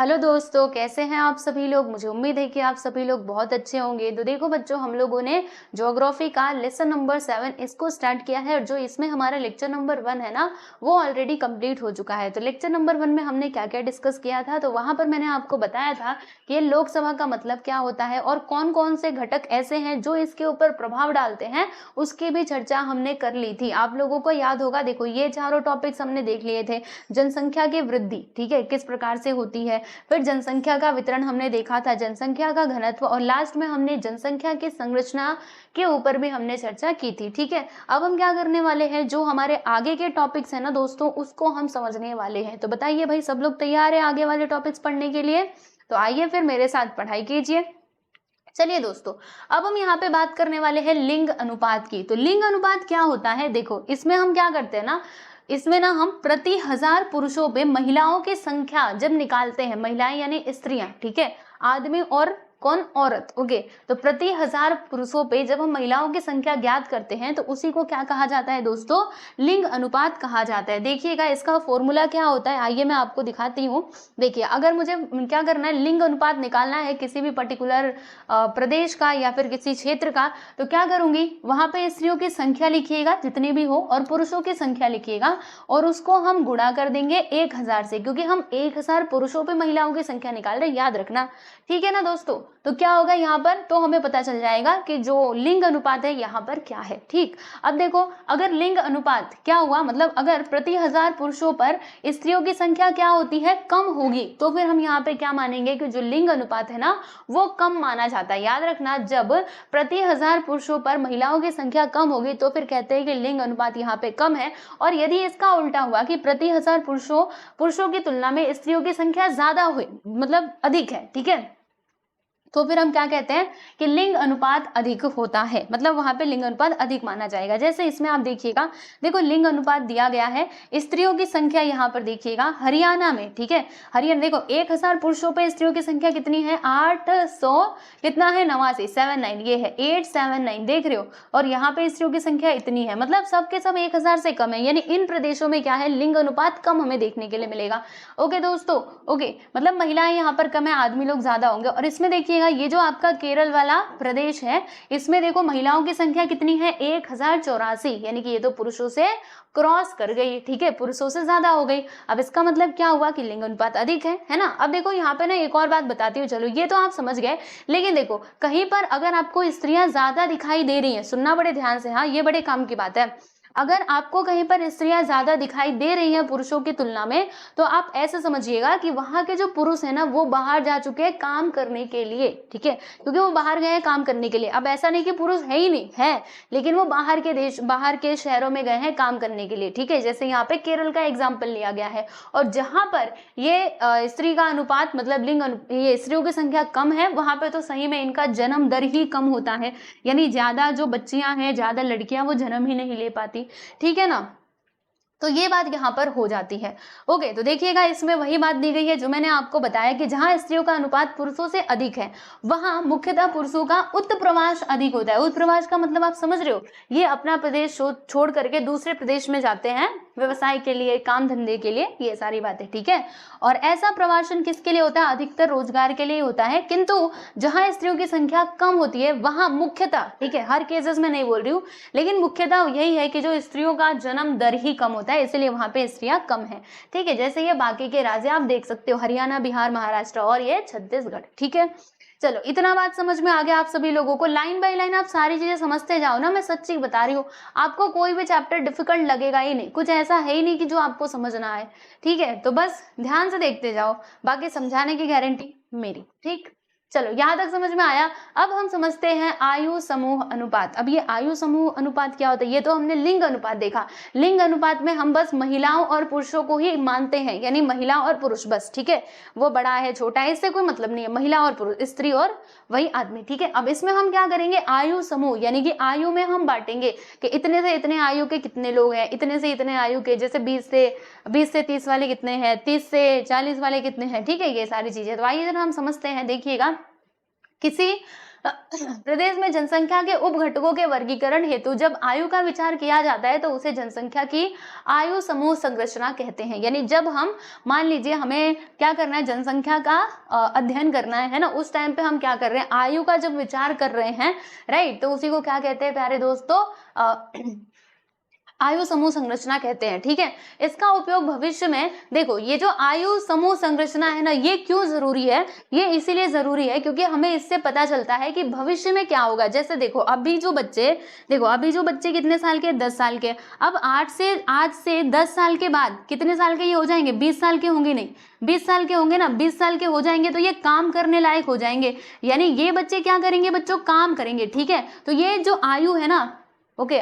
Hello दोस्तों, कैसे हैं आप सभी लोग। मुझे उम्मीद है कि आप सभी लोग बहुत अच्छे होंगे। तो देखो बच्चों, हम लोगों ने ज्योग्राफी का लेसन नंबर 7 इसको स्टार्ट किया है और जो इसमें हमारा लेक्चर नंबर 1 है ना, वो ऑलरेडी कंप्लीट हो चुका है। तो लेक्चर नंबर 1 में हमने क्या क्या डिस्कस किया था, तो वहां पर मैंने आपको बताया था कि लोकसभा का मतलब क्या होता है और कौन कौन से घटक ऐसे हैं जो इसके ऊपर प्रभाव डालते हैं, उसकी भी चर्चा हमने कर ली थी। आप लोगों को याद होगा, देखो ये चारों टॉपिक्स हमने देख लिए थे। जनसंख्या की वृद्धि, ठीक है, किस प्रकार से होती है, फिर जनसंख्या का वितरण हमने देखा था, जनसंख्या का घनत्व, और लास्ट में हमने जनसंख्या की संरचना के ऊपर भी हमने चर्चा की थी। ठीक है, अब हम क्या करने वाले हैं, जो हमारे आगे के टॉपिक्स है ना दोस्तों, उसको हम समझने वाले हैं। तो बताइए भाई, सब लोग तैयार है आगे वाले टॉपिक्स पढ़ने के लिए? तो आइए फिर मेरे साथ पढ़ाई कीजिए। चलिए दोस्तों, अब हम यहाँ पे बात करने वाले हैं लिंग अनुपात की। तो लिंग अनुपात क्या होता है, देखो इसमें हम क्या करते हैं ना, इसमें ना हम प्रति 1000 पुरुषों पे महिलाओं की संख्या जब निकालते हैं, महिलाएं यानी स्त्रियां, ठीक है, आदमी और कौन, औरत, ओके। तो प्रति 1000 पुरुषों पे जब हम महिलाओं की संख्या ज्ञात करते हैं तो उसी को क्या कहा जाता है दोस्तों, लिंग अनुपात कहा जाता है। देखिएगा इसका फॉर्मूला क्या होता है, आइए मैं आपको दिखाती हूँ। देखिए, अगर मुझे क्या करना है, लिंग अनुपात निकालना है किसी भी पर्टिकुलर प्रदेश का या फिर किसी क्षेत्र का, तो क्या करूंगी, वहां पे स्त्रियों की संख्या लिखिएगा जितनी भी हो और पुरुषों की संख्या लिखिएगा और उसको हम गुणा कर देंगे 1000 से, क्योंकि हम 1000 पुरुषों पे महिलाओं की संख्या निकाल रहे हैं, याद रखना, ठीक है ना दोस्तों। तो क्या होगा यहाँ पर, तो हमें पता चल जाएगा कि जो लिंग अनुपात है यहाँ पर क्या है। ठीक, अब देखो, अगर लिंग अनुपात क्या हुआ, मतलब अगर प्रति 1000 पुरुषों पर स्त्रियों की संख्या क्या होती है, कम होगी, तो फिर हम यहाँ पे क्या मानेंगे कि जो लिंग अनुपात है ना, वो कम माना जाता है। याद रखना, जब प्रति 1000 पुरुषों पर महिलाओं की संख्या कम होगी तो फिर कहते हैं कि लिंग अनुपात यहाँ पे कम है। और यदि इसका उल्टा हुआ कि प्रति 1000 पुरुषों की तुलना में स्त्रियों की संख्या ज्यादा हुई, मतलब अधिक है, ठीक है, तो फिर हम क्या कहते हैं कि लिंग अनुपात अधिक होता है, मतलब वहां पे लिंग अनुपात अधिक माना जाएगा। जैसे इसमें आप देखिएगा, देखो लिंग अनुपात दिया गया है, स्त्रियों की संख्या यहाँ पर देखिएगा हरियाणा में, ठीक है, हरियाणा देखो 1000 पुरुषों पे स्त्रियों की संख्या कितनी है, 800 कितना है, 89, 79, ये है 879, देख रहे हो, और यहाँ पे स्त्रियों की संख्या इतनी है, मतलब सबके सब 1000 से कम है, यानी इन प्रदेशों में क्या है, लिंग अनुपात कम हमें देखने के लिए मिलेगा। ओके दोस्तों, ओके, मतलब महिलाएं यहाँ पर कम है, आदमी लोग ज्यादा होंगे। और इसमें देखिएगा, ये जो आपका केरल वाला प्रदेश है, इसमें देखो महिलाओं की संख्या कितनी है, 1084, यानी कि ये तो पुरुषों से क्रॉस कर गई, ठीक है, पुरुषों से ज्यादा हो गई। अब इसका मतलब क्या हुआ कि लिंग अनुपात अधिक है ना। अब देखो यहाँ पे ना एक और बात बताती हूँ, चलो ये तो आप समझ गए, लेकिन देखो कहीं पर अगर आपको स्त्रियां ज्यादा दिखाई दे रही हैं, सुनना बड़े ध्यान से, हाँ ये बड़े काम की बात है, अगर आपको कहीं पर स्त्रियां ज्यादा दिखाई दे रही हैं पुरुषों की तुलना में, तो आप ऐसे समझिएगा कि वहां के जो पुरुष है ना, वो बाहर जा चुके हैं काम करने के लिए, ठीक है, क्योंकि वो बाहर गए हैं काम करने के लिए। अब ऐसा नहीं कि पुरुष है ही नहीं है, लेकिन वो बाहर के देश, बाहर के शहरों में गए हैं काम करने के लिए, ठीक है, जैसे यहाँ पे केरल का एग्जाम्पल लिया गया है। और जहां पर ये स्त्री का अनुपात, मतलब ये स्त्रियों की संख्या कम है, वहां पे तो सही में इनका जन्म दर ही कम होता है, यानी ज्यादा जो बच्चियां हैं, ज्यादा लड़कियां वो जन्म ही नहीं ले पाती, ठीक है ना। तो ये बात यहाँ पर हो जाती है। ओके, तो देखिएगा इसमें वही बात दी गई है जो मैंने आपको बताया कि जहां स्त्रियों का अनुपात पुरुषों से अधिक है, वहां मुख्यतः पुरुषों का उत्प्रवास अधिक होता है। उत्प्रवास का मतलब आप समझ रहे हो, ये अपना प्रदेश छोड़ करके दूसरे प्रदेश में जाते हैं व्यवसाय के लिए, काम धंधे के लिए, ये सारी बातें, ठीक है। और ऐसा प्रवासन किसके लिए होता है, अधिकतर रोजगार के लिए होता है। किंतु जहां स्त्रियों की संख्या कम होती है, वहां मुख्यतः, ठीक है, हर केसेस में नहीं बोल रही हूँ, लेकिन मुख्यतः यही है कि जो स्त्रियों का जन्म दर ही कम होता है, इसलिए वहां पे स्त्रियां कम है, ठीक है। जैसे ये बाकी के राज्य आप देख सकते हो, हरियाणा, बिहार, महाराष्ट्र और ये छत्तीसगढ़, ठीक है। चलो इतना बात समझ में आ गया आप सभी लोगों को, लाइन बाय लाइन आप सारी चीजें समझते जाओ ना, मैं सच्ची बता रही हूँ, आपको कोई भी चैप्टर डिफिकल्ट लगेगा ही नहीं, कुछ ऐसा है ही नहीं कि जो आपको समझ ना आए, ठीक है। तो बस ध्यान से देखते जाओ, बाकी समझाने की गारंटी मेरी, ठीक। चलो यहाँ तक समझ में आया। अब हम समझते हैं आयु समूह अनुपात। अब ये आयु समूह अनुपात क्या होता है, ये तो हमने लिंग अनुपात देखा, लिंग अनुपात में हम बस महिलाओं और पुरुषों को ही मानते हैं, यानी महिला और पुरुष बस, ठीक है, वो बड़ा है छोटा है इससे कोई मतलब नहीं है, महिला और पुरुष, स्त्री और वही आदमी, ठीक है। अब इसमें हम क्या करेंगे, आयु समूह, यानी कि आयु में हम बांटेंगे कि इतने से इतने आयु के कितने लोग हैं, इतने से इतने आयु के, जैसे 20 से 30 वाले कितने हैं, 30 से 40 वाले कितने हैं, ठीक है, ये सारी चीजें। तो आइए जरा हम समझते हैं। देखिएगा, किसी प्रदेश में जनसंख्या के उप घटकों के वर्गीकरण हेतु जब आयु का विचार किया जाता है तो उसे जनसंख्या की आयु समूह संरचना कहते हैं। यानी जब हम मान लीजिए हमें क्या करना है, जनसंख्या का अध्ययन करना है ना, उस टाइम पे हम क्या कर रहे हैं, आयु का जब विचार कर रहे हैं, राइट, तो उसी को क्या कहते हैं प्यारे दोस्तों, आयु समूह संरचना कहते हैं। ठीक है, इसका उपयोग भविष्य में, देखो ये जो आयु समूह संरचना है ना, ये क्यों जरूरी है, ये इसीलिए जरूरी है क्योंकि हमें इससे पता चलता है कि भविष्य में क्या होगा। जैसे देखो अभी जो बच्चे कितने साल के, 10 साल के, अब आज से 10 साल के बाद कितने साल के ये हो जाएंगे, 20 साल के होंगे, नहीं 20 साल के होंगे ना, 20 साल के हो जाएंगे तो ये काम करने लायक हो जाएंगे। यानी ये बच्चे क्या करेंगे बच्चों, काम करेंगे। ठीक है, तो ये जो आयु है ना, ओके,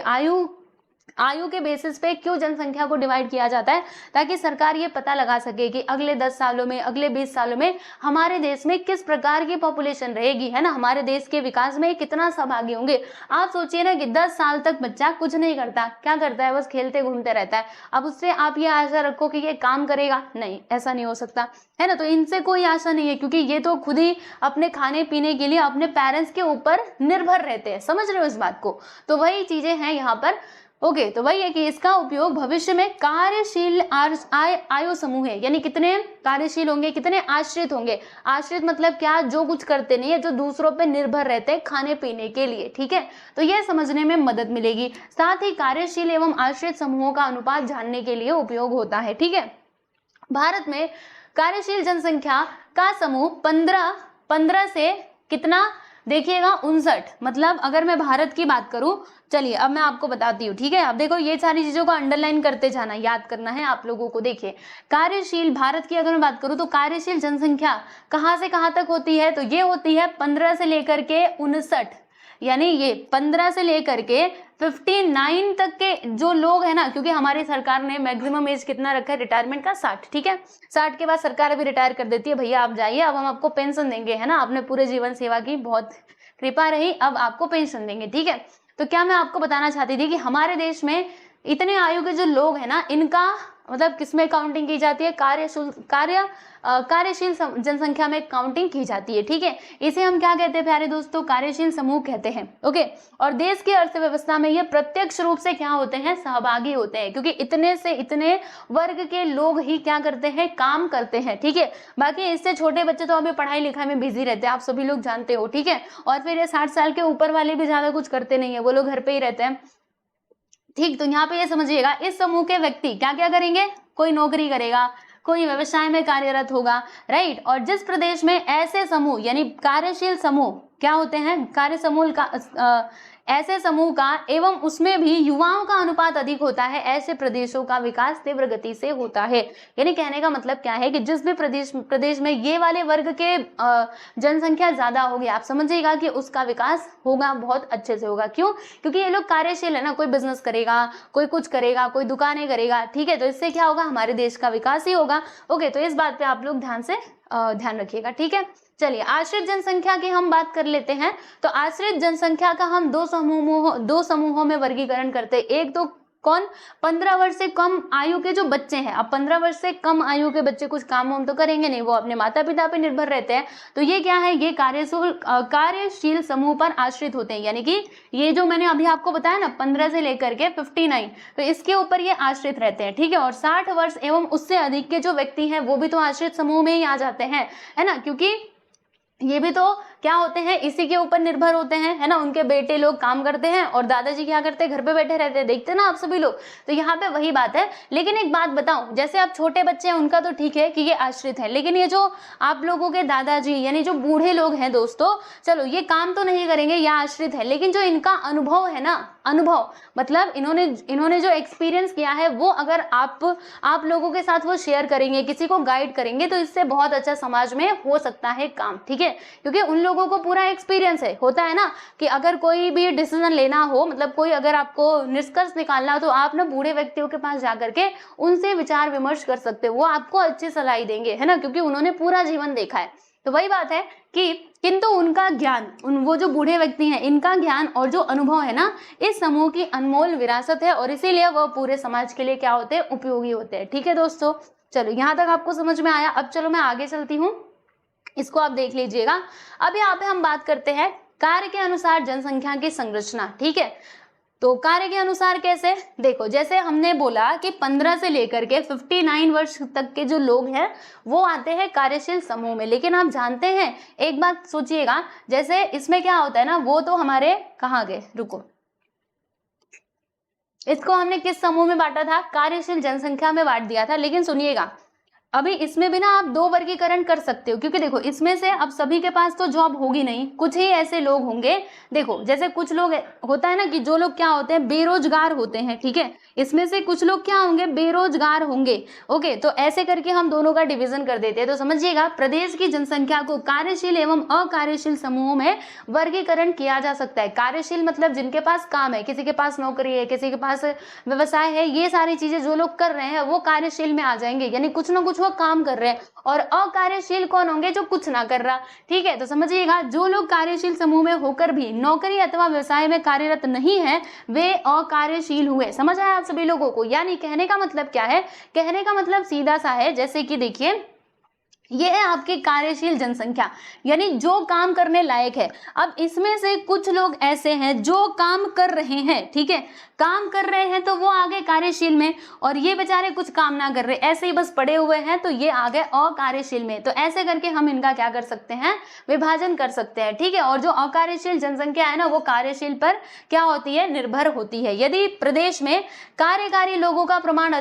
आयु के बेसिस पे क्यों जनसंख्या को डिवाइड किया जाता है, ताकि सरकार ये पता लगा सके कि अगले 10 सालों में, अगले 20 सालों में हमारे देश में किस प्रकार की पॉपुलेशन रहेगी, है ना, हमारे देश के विकास में कितना सहभागी होंगे। आप सोचिए ना कि 10 साल तक बच्चा कुछ नहीं करता, क्या करता है, बस खेलते घूमते रहता है। अब उससे आप ये आशा रखो कि ये काम करेगा, नहीं, ऐसा नहीं हो सकता, है ना। तो इनसे कोई आशा नहीं है क्योंकि ये तो खुद ही अपने खाने पीने के लिए अपने पेरेंट्स के ऊपर निर्भर रहते हैं। समझ रहे हो इस बात को, तो वही चीजें हैं यहाँ पर। ओके, तो वही है कि इसका उपयोग भविष्य में कार्यशील आयु समूह है, यानी कितने कार्यशील होंगे, कितने आश्रित होंगे। आश्रित मतलब क्या, जो कुछ करते नहीं है, जो दूसरों पे निर्भर रहते हैं खाने पीने के लिए। ठीक है, तो यह समझने में मदद मिलेगी। साथ ही कार्यशील एवं आश्रित समूहों का अनुपात जानने के लिए उपयोग होता है। ठीक है, भारत में कार्यशील जनसंख्या का समूह 15 से कितना, देखिएगा 59। मतलब अगर मैं भारत की बात करूं, चलिए अब मैं आपको बताती हूँ। ठीक है, अब देखो ये सारी चीजों को अंडरलाइन करते जाना, याद करना है आप लोगों को। देखिए कार्यशील, भारत की अगर मैं बात करूं तो कार्यशील जनसंख्या कहाँ से कहाँ तक होती है, तो ये होती है 15 से लेकर के 59, यानी ये 15 से लेकर के 59 तक के जो लोग हैं ना, क्योंकि हमारी सरकार ने मैक्सिमम एज कितना रखा है रिटायरमेंट का, 60। ठीक है, 60 के बाद सरकार अभी रिटायर कर देती है, भैया आप जाइए, अब हम आपको पेंशन देंगे, है ना, आपने पूरे जीवन सेवा की, बहुत कृपा रही, अब आपको पेंशन देंगे। ठीक है, तो क्या मैं आपको बताना चाहती थी कि हमारे देश में इतने आयु के जो लोग हैं ना, इनका मतलब किसमें काउंटिंग की जाती है, कार्यशील जनसंख्या में काउंटिंग की जाती है। ठीक है, इसे हम क्या कहते हैं प्यारे दोस्तों, कार्यशील समूह कहते हैं। ओके, और देश की अर्थव्यवस्था में ये प्रत्यक्ष रूप से क्या होते हैं, सहभागी होते हैं, क्योंकि इतने से इतने वर्ग के लोग ही क्या करते हैं, काम करते हैं। ठीक है, बाकी इससे छोटे बच्चे तो अभी पढ़ाई लिखाई में बिजी रहते हैं, आप सभी लोग जानते हो। ठीक है, और फिर ये 60 साल के ऊपर वाले भी ज्यादा कुछ करते नहीं है, वो लोग घर पे ही रहते हैं। ठीक, तो यहाँ पे ये समझिएगा, इस समूह के व्यक्ति क्या क्या करेंगे, कोई नौकरी करेगा, कोई व्यवसाय में कार्यरत होगा, राइट। और जिस प्रदेश में ऐसे समूह यानी कार्यशील समूह क्या होते हैं, कार्य समूह का ऐसे समूह का एवं उसमें भी युवाओं का अनुपात अधिक होता है, ऐसे प्रदेशों का विकास तीव्र गति से होता है। यानी कहने का मतलब क्या है कि जिस भी प्रदेश में ये वाले वर्ग के जनसंख्या ज्यादा होगी, आप समझिएगा कि उसका विकास होगा, बहुत अच्छे से होगा। क्यों, क्योंकि ये लोग कार्यशील है ना, कोई बिजनेस करेगा, कोई कुछ करेगा, कोई दुकानें करेगा। ठीक है, तो इससे क्या होगा, हमारे देश का विकास ही होगा। ओके, तो इस बात पे आप लोग ध्यान रखिएगा। ठीक है, चलिए आश्रित जनसंख्या की हम बात कर लेते हैं। तो आश्रित जनसंख्या का हम दो समूहों में वर्गीकरण करते हैं। एक तो कौन, 15 वर्ष से कम आयु के जो बच्चे हैं। अब 15 वर्ष से कम आयु के बच्चे कुछ काम वाम तो करेंगे नहीं, वो अपने माता पिता पे निर्भर रहते हैं। तो ये क्या है, ये कार्यशील समूह पर आश्रित होते हैं। यानी कि ये जो मैंने अभी आपको बताया ना 15 से लेकर के 59, तो इसके ऊपर ये आश्रित रहते हैं। ठीक है, और 60 वर्ष एवं उससे अधिक के जो व्यक्ति हैं वो भी तो आश्रित समूह में ही आ जाते हैं, है ना, क्योंकि ये भी तो क्या होते हैं, इसी के ऊपर निर्भर होते हैं, है ना। उनके बेटे लोग काम करते हैं और दादाजी क्या करते हैं, घर पे बैठे रहते हैं, देखते हैं ना आप सभी लोग। तो यहाँ पे वही बात है। लेकिन एक बात बताऊं, जैसे आप छोटे बच्चे हैं उनका तो ठीक है कि ये आश्रित है, लेकिन ये जो आप लोगों के दादाजी यानी जो बूढ़े लोग हैं दोस्तों, चलो ये काम तो नहीं करेंगे, ये आश्रित है, लेकिन जो इनका अनुभव है ना, अनुभव मतलब इन्होंने जो एक्सपीरियंस किया है वो अगर आप लोगों के साथ वो शेयर करेंगे, किसी को गाइड करेंगे, तो इससे बहुत अच्छा समाज में हो सकता है काम। ठीक है, क्योंकि उन लोगों को पूरा एक्सपीरियंस है। होता है ना कि अगर कोई भी डिसीजन लेना हो, मतलब कोई अगर आपको निष्कर्ष निकालना हो, तो आप ना बूढ़े व्यक्तियों के पास जाकर के उनसे विचार विमर्श कर सकते हो, वो आपको अच्छी सलाह देंगे, है ना, क्योंकि उन्होंने पूरा जीवन देखा है। तो वही बात है कि किंतु उनका ज्ञान, वो जो बूढ़े व्यक्ति हैं, इनका ज्ञान और जो अनुभव है ना, इस समूह की अनमोल विरासत है, और इसीलिए वह पूरे समाज के लिए क्या होते हैं, उपयोगी होते हैं। ठीक है दोस्तों, चलो यहाँ तक आपको समझ में आया। अब चलो मैं आगे चलती हूँ, इसको आप देख लीजिएगा। अब यहाँ पे हम बात करते हैं कार्य के अनुसार जनसंख्या की संरचना, ठीक है। तो कार्य के अनुसार कैसे, देखो जैसे हमने बोला कि 15 से लेकर के 59 वर्ष तक के जो लोग हैं वो आते हैं कार्यशील समूह में। लेकिन आप जानते हैं, एक बात सोचिएगा, जैसे इसमें क्या होता है ना, वो तो हमारे कहाँ गए, रुको, इसको हमने किस समूह में बांटा था, कार्यशील जनसंख्या में बांट दिया था। लेकिन सुनिएगा, अभी इसमें भी ना आप दो वर्गीकरण कर सकते हो, क्योंकि देखो इसमें से अब सभी के पास तो जॉब होगी नहीं, कुछ ही ऐसे लोग होंगे। देखो जैसे कुछ लोग होता है ना कि जो लोग क्या होते हैं, बेरोजगार होते हैं, ठीक है, इसमें से कुछ लोग क्या होंगे, बेरोजगार होंगे। ओके, तो ऐसे करके हम दोनों का डिवीजन कर देते हैं। तो समझिएगा, प्रदेश की जनसंख्या को कार्यशील एवं अकार्यशील समूहों में वर्गीकरण किया जा सकता है। कार्यशील मतलब जिनके पास काम है, किसी के पास नौकरी है, किसी के पास व्यवसाय है, ये सारी चीजें जो लोग कर रहे हैं वो कार्यशील में आ जाएंगे, यानी कुछ ना कुछ वो काम कर रहे हैं। और अकार्यशील कौन होंगे, जो कुछ ना कर रहा, ठीक है। तो समझिएगा, जो लोग कार्यशील समूह में होकर भी नौकरी अथवा व्यवसाय में कार्यरत नहीं है वे अकार्यशील हुए। समझ आया आप सभी लोगों को? यानी कहने का मतलब क्या है, कहने का मतलब सीधा सा है, जैसे कि देखिए ये है आपकी कार्यशील जनसंख्या, यानी जो काम करने लायक है। अब इसमें से कुछ लोग ऐसे हैं जो काम कर रहे हैं, ठीक है, काम कर रहे हैं तो वो आगे कार्यशील में, और ये बेचारे कुछ काम ना कर रहे, ऐसे ही बस पड़े हुए हैं, तो ये आगे अकार्यशील में। तो ऐसे करके हम इनका क्या कर सकते हैं, विभाजन कर सकते हैं, ठीक है। और जो अकार्यशील जनसंख्या है ना, वो कार्यशील पर क्या होती है, निर्भर होती है। यदि प्रदेश में कार्यकारी लोगों का प्रमाण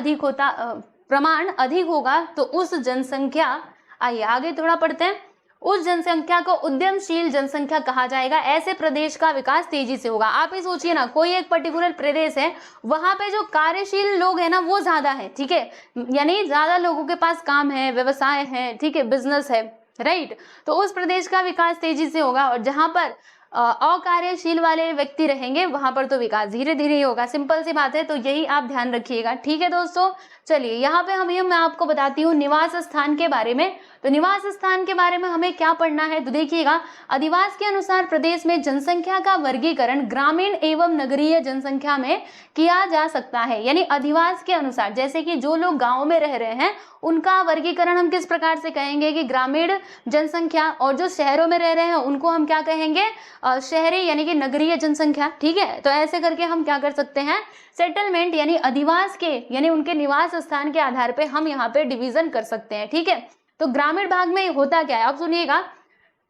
अधिक होगा तो उस जनसंख्या, आइए आगे थोड़ा पढ़ते हैं, उस जनसंख्या को उद्यमशील जनसंख्या कहा जाएगा। ऐसे प्रदेश का विकास तेजी से होगा। आप ही सोचिए ना, कोई एक पर्टिकुलर प्रदेश है, वहां पे जो कार्यशील लोग हैं ना वो ज्यादा है, ठीक है, यानी ज्यादा लोगों के पास काम है, व्यवसाय है, ठीक है, बिजनेस है, राइट। तो उस प्रदेश का विकास तेजी से होगा, और जहां पर अकार्यशील वाले व्यक्ति रहेंगे वहां पर तो विकास धीरे धीरे ही होगा। सिंपल सी बात है, तो यही आप ध्यान रखिएगा, ठीक है दोस्तों। चलिए यहाँ पे मैं आपको बताती हूँ निवास स्थान के बारे में। तो निवास स्थान के बारे में हमें क्या पढ़ना है, तो देखिएगा, अधिवास के अनुसार प्रदेश में जनसंख्या का वर्गीकरण ग्रामीण एवं नगरीय जनसंख्या में किया जा सकता है। यानी अधिवास के अनुसार, जैसे कि जो लोग गाँव में रह रहे हैं उनका वर्गीकरण हम किस प्रकार से कहेंगे कि ग्रामीण जनसंख्या, और जो शहरों में रह रहे हैं उनको हम क्या कहेंगे, शहरी यानी कि नगरीय जनसंख्या, ठीक है। तो ऐसे करके हम क्या कर सकते हैं, सेटलमेंट यानी अधिवास के, यानी उनके निवास स्थान के आधार पे हम यहाँ पे डिवीजन कर सकते हैं, ठीक है। तो ग्रामीण भाग में होता क्या है, आप सुनिएगा,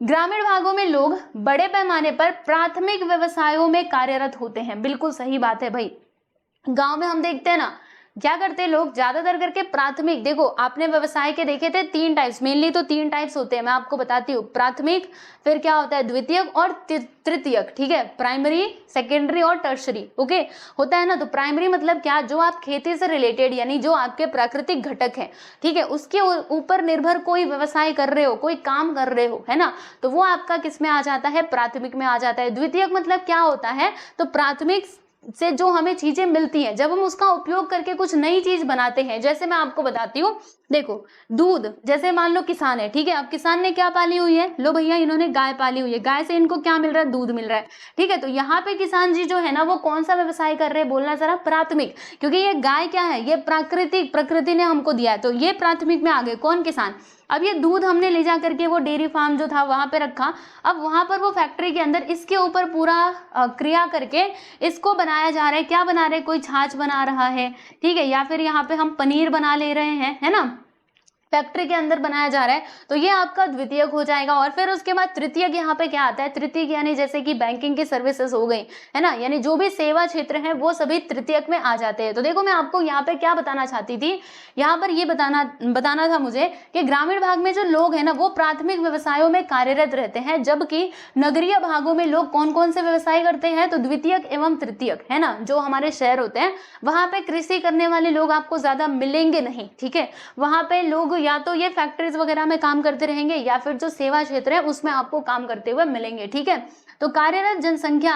ग्रामीण भागों में लोग बड़े पैमाने पर प्राथमिक व्यवसायों में कार्यरत होते हैं। बिल्कुल सही बात है भाई, गांव में हम देखते हैं ना क्या करते हैं लोग, ज्यादातर करके प्राथमिक, देखो आपने व्यवसाय के देखे थे 3 टाइप्स, मेनली तो 3 टाइप्स होते हैं, मैं आपको बताती हूँ। प्राथमिक, फिर क्या होता है द्वितीयक और तृतीयक, ठीक है, प्राइमरी, सेकेंडरी और टर्शरी, ओके, होता है ना। तो प्राइमरी मतलब क्या, जो आप खेती से रिलेटेड, यानी जो आपके प्राकृतिक घटक है, ठीक है, उसके ऊपर निर्भर कोई व्यवसाय कर रहे हो, कोई काम कर रहे हो, है ना, तो वो आपका किस में आ जाता है, प्राथमिक में आ जाता है। द्वितीयक मतलब क्या होता है, तो प्राथमिक से जो हमें चीजें मिलती हैं, जब हम उसका उपयोग करके कुछ नई चीज बनाते हैं, जैसे मैं आपको बताती हूँ, देखो दूध, जैसे मान लो किसान है, ठीक है, अब किसान ने क्या पाली हुई है, लो भैया इन्होंने गाय पाली हुई है, गाय से इनको क्या मिल रहा है, दूध मिल रहा है, ठीक है। तो यहाँ पे किसान जी जो है ना वो कौन सा व्यवसाय कर रहे हैं, बोलना जरा, प्राथमिक, क्योंकि ये गाय क्या है, ये प्राकृतिक, प्रकृति ने हमको दिया है, तो ये प्राथमिक में आ गए, कौन, किसान। अब ये दूध हमने ले जा करके वो डेयरी फार्म जो था वहां पे रखा, अब वहां पर वो फैक्ट्री के अंदर इसके ऊपर पूरा क्रिया करके इसको बनाया जा रहा है, क्या बना रहे हैं, कोई छाछ बना रहा है, ठीक है, या फिर यहाँ पे हम पनीर बना ले रहे हैं, है ना, फैक्ट्री के अंदर बनाया जा रहा है, तो ये आपका द्वितीयक हो जाएगा। और फिर उसके बाद तृतीयक यहाँ पे क्या आता है, तृतीयक यानी जैसे कि बैंकिंग की सर्विसेज हो गई, है ना, यानी जो भी सेवा क्षेत्र है वो सभी तृतीयक में आ जाते हैं। तो देखो मैं आपको यहाँ पे क्या बताना चाहती थी, यहाँ पर ये बताना था मुझे कि ग्रामीण भाग में जो लोग हैं ना वो प्राथमिक व्यवसायों में कार्यरत रहते हैं, जबकि नगरीय भागों में लोग कौन कौन से व्यवसाय करते हैं, तो द्वितीयक एवं तृतीयक, है ना, जो हमारे शहर होते हैं वहां पे कृषि करने वाले लोग आपको ज्यादा मिलेंगे नहीं, ठीक है, वहां पे लोग या तो ये फैक्ट्रीज वगैरह में काम करते रहेंगे या फिर जो सेवा क्षेत्र है उसमें आपको काम करते हुए मिलेंगे, ठीक है। तो कार्यरत जनसंख्या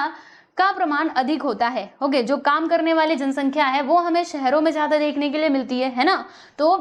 का प्रमाण अधिक होता है, ओके, जो काम करने वाली जनसंख्या है वो हमें शहरों में ज्यादा देखने के लिए मिलती है ना। तो